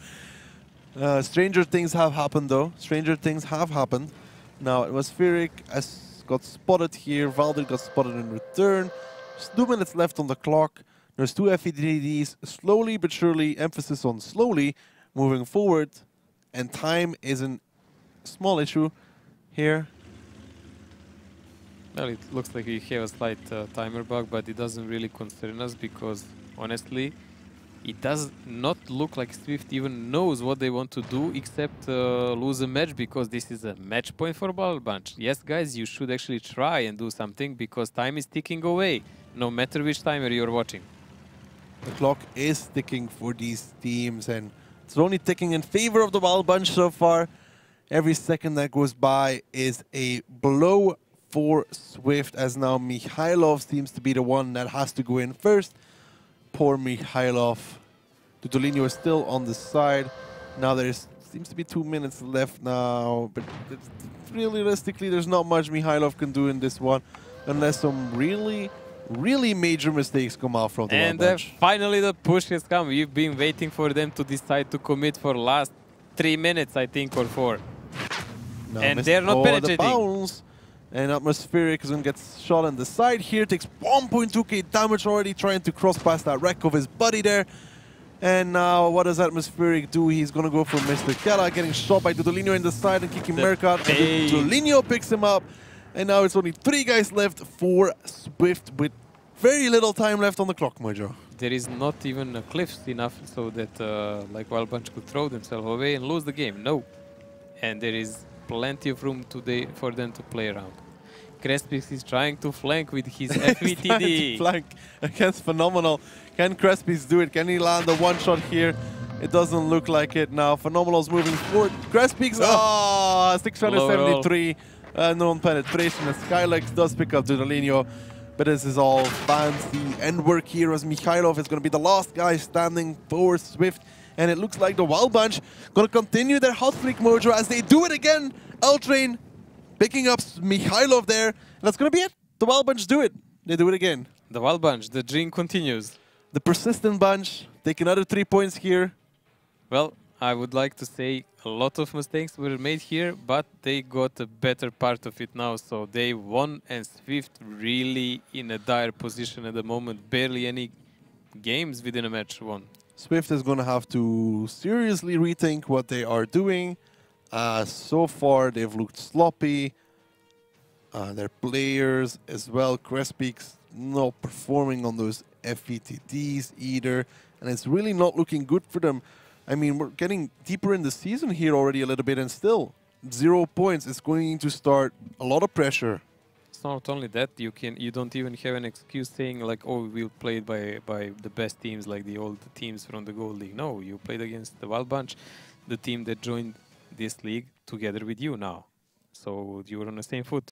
Stranger things have happened, though. Stranger things have happened. Now, Atmospheric has got spotted here. Valdir got spotted in return. There's 2 minutes left on the clock. There's 2 FEDDs. Slowly but surely, emphasis on slowly, moving forward. And time is a small issue here. Well, it looks like we have a slight timer bug, but it doesn't really concern us because, honestly, it does not look like Swift even knows what they want to do except lose a match because this is a match point for Wild Bunch. Yes, guys, you should actually try and do something because time is ticking away, no matter which timer you're watching. The clock is ticking for these teams and it's only ticking in favor of the Wild Bunch so far. Every second that goes by is a blow for Swift as now Mikhailov seems to be the one that has to go in first. Poor Mikhailov. Dudolino is still on the side. Now there seems to be 2 minutes left now, but realistically there's not much Mikhailov can do in this one unless some really major mistakes come out from the Wild Bunch. Finally the push has come. We've been waiting for them to decide to commit for last 3 minutes, I think, or 4. Now and they're not penetrating. The bounce. And Atmospheric is going to get shot on the side here. Takes 1.2k damage already, trying to cross past that wreck of his buddy there. And now, what does Atmospheric do? He's going to go for Mr. Kella, getting shot by Dudolino in the side and kicking Merc out. And Dudolino picks him up. And now it's only 3 guys left for Swift with very little time left on the clock, Mojo. There is not even a cliff enough so that like Wild Bunch could throw themselves away and lose the game. No. And there is plenty of room today for them to play around. Crespix is trying to flank with his FVTD. Flank against Phenomenal. Can Crespix do it? Can he land a one-shot here? It doesn't look like it now. Phenomenal's moving forward. Crespix, 673 non-penetration. And Skylex does pick up Dudolino. But this is all fancy end work here as Mikhailov is going to be the last guy standing for Swift. And it looks like the Wild Bunch going to continue their hot streak, Mojo, as they do it again. L-Train picking up Mikhailov there. And that's going to be it. The Wild Bunch do it. They do it again. The Wild Bunch, the dream continues. The persistent bunch take another 3 points here. Well, I would like to say a lot of mistakes were made here, but they got a better part of it now. So they won, and Swift really in a dire position at the moment. Barely any games within a match won. Swift is going to have to seriously rethink what they are doing. So far, they've looked sloppy. Their players as well. Crespix not performing on those FETDs either. And it's really not looking good for them. I mean, we're getting deeper in the season here already a little bit, and still 0 points. It's going to start a lot of pressure. It's not only that, you don't even have an excuse saying like, oh, we'll play it by the best teams, like the old teams from the Gold League. No, you played against the Wild Bunch, the team that joined this league together with you now. So you're on the same foot.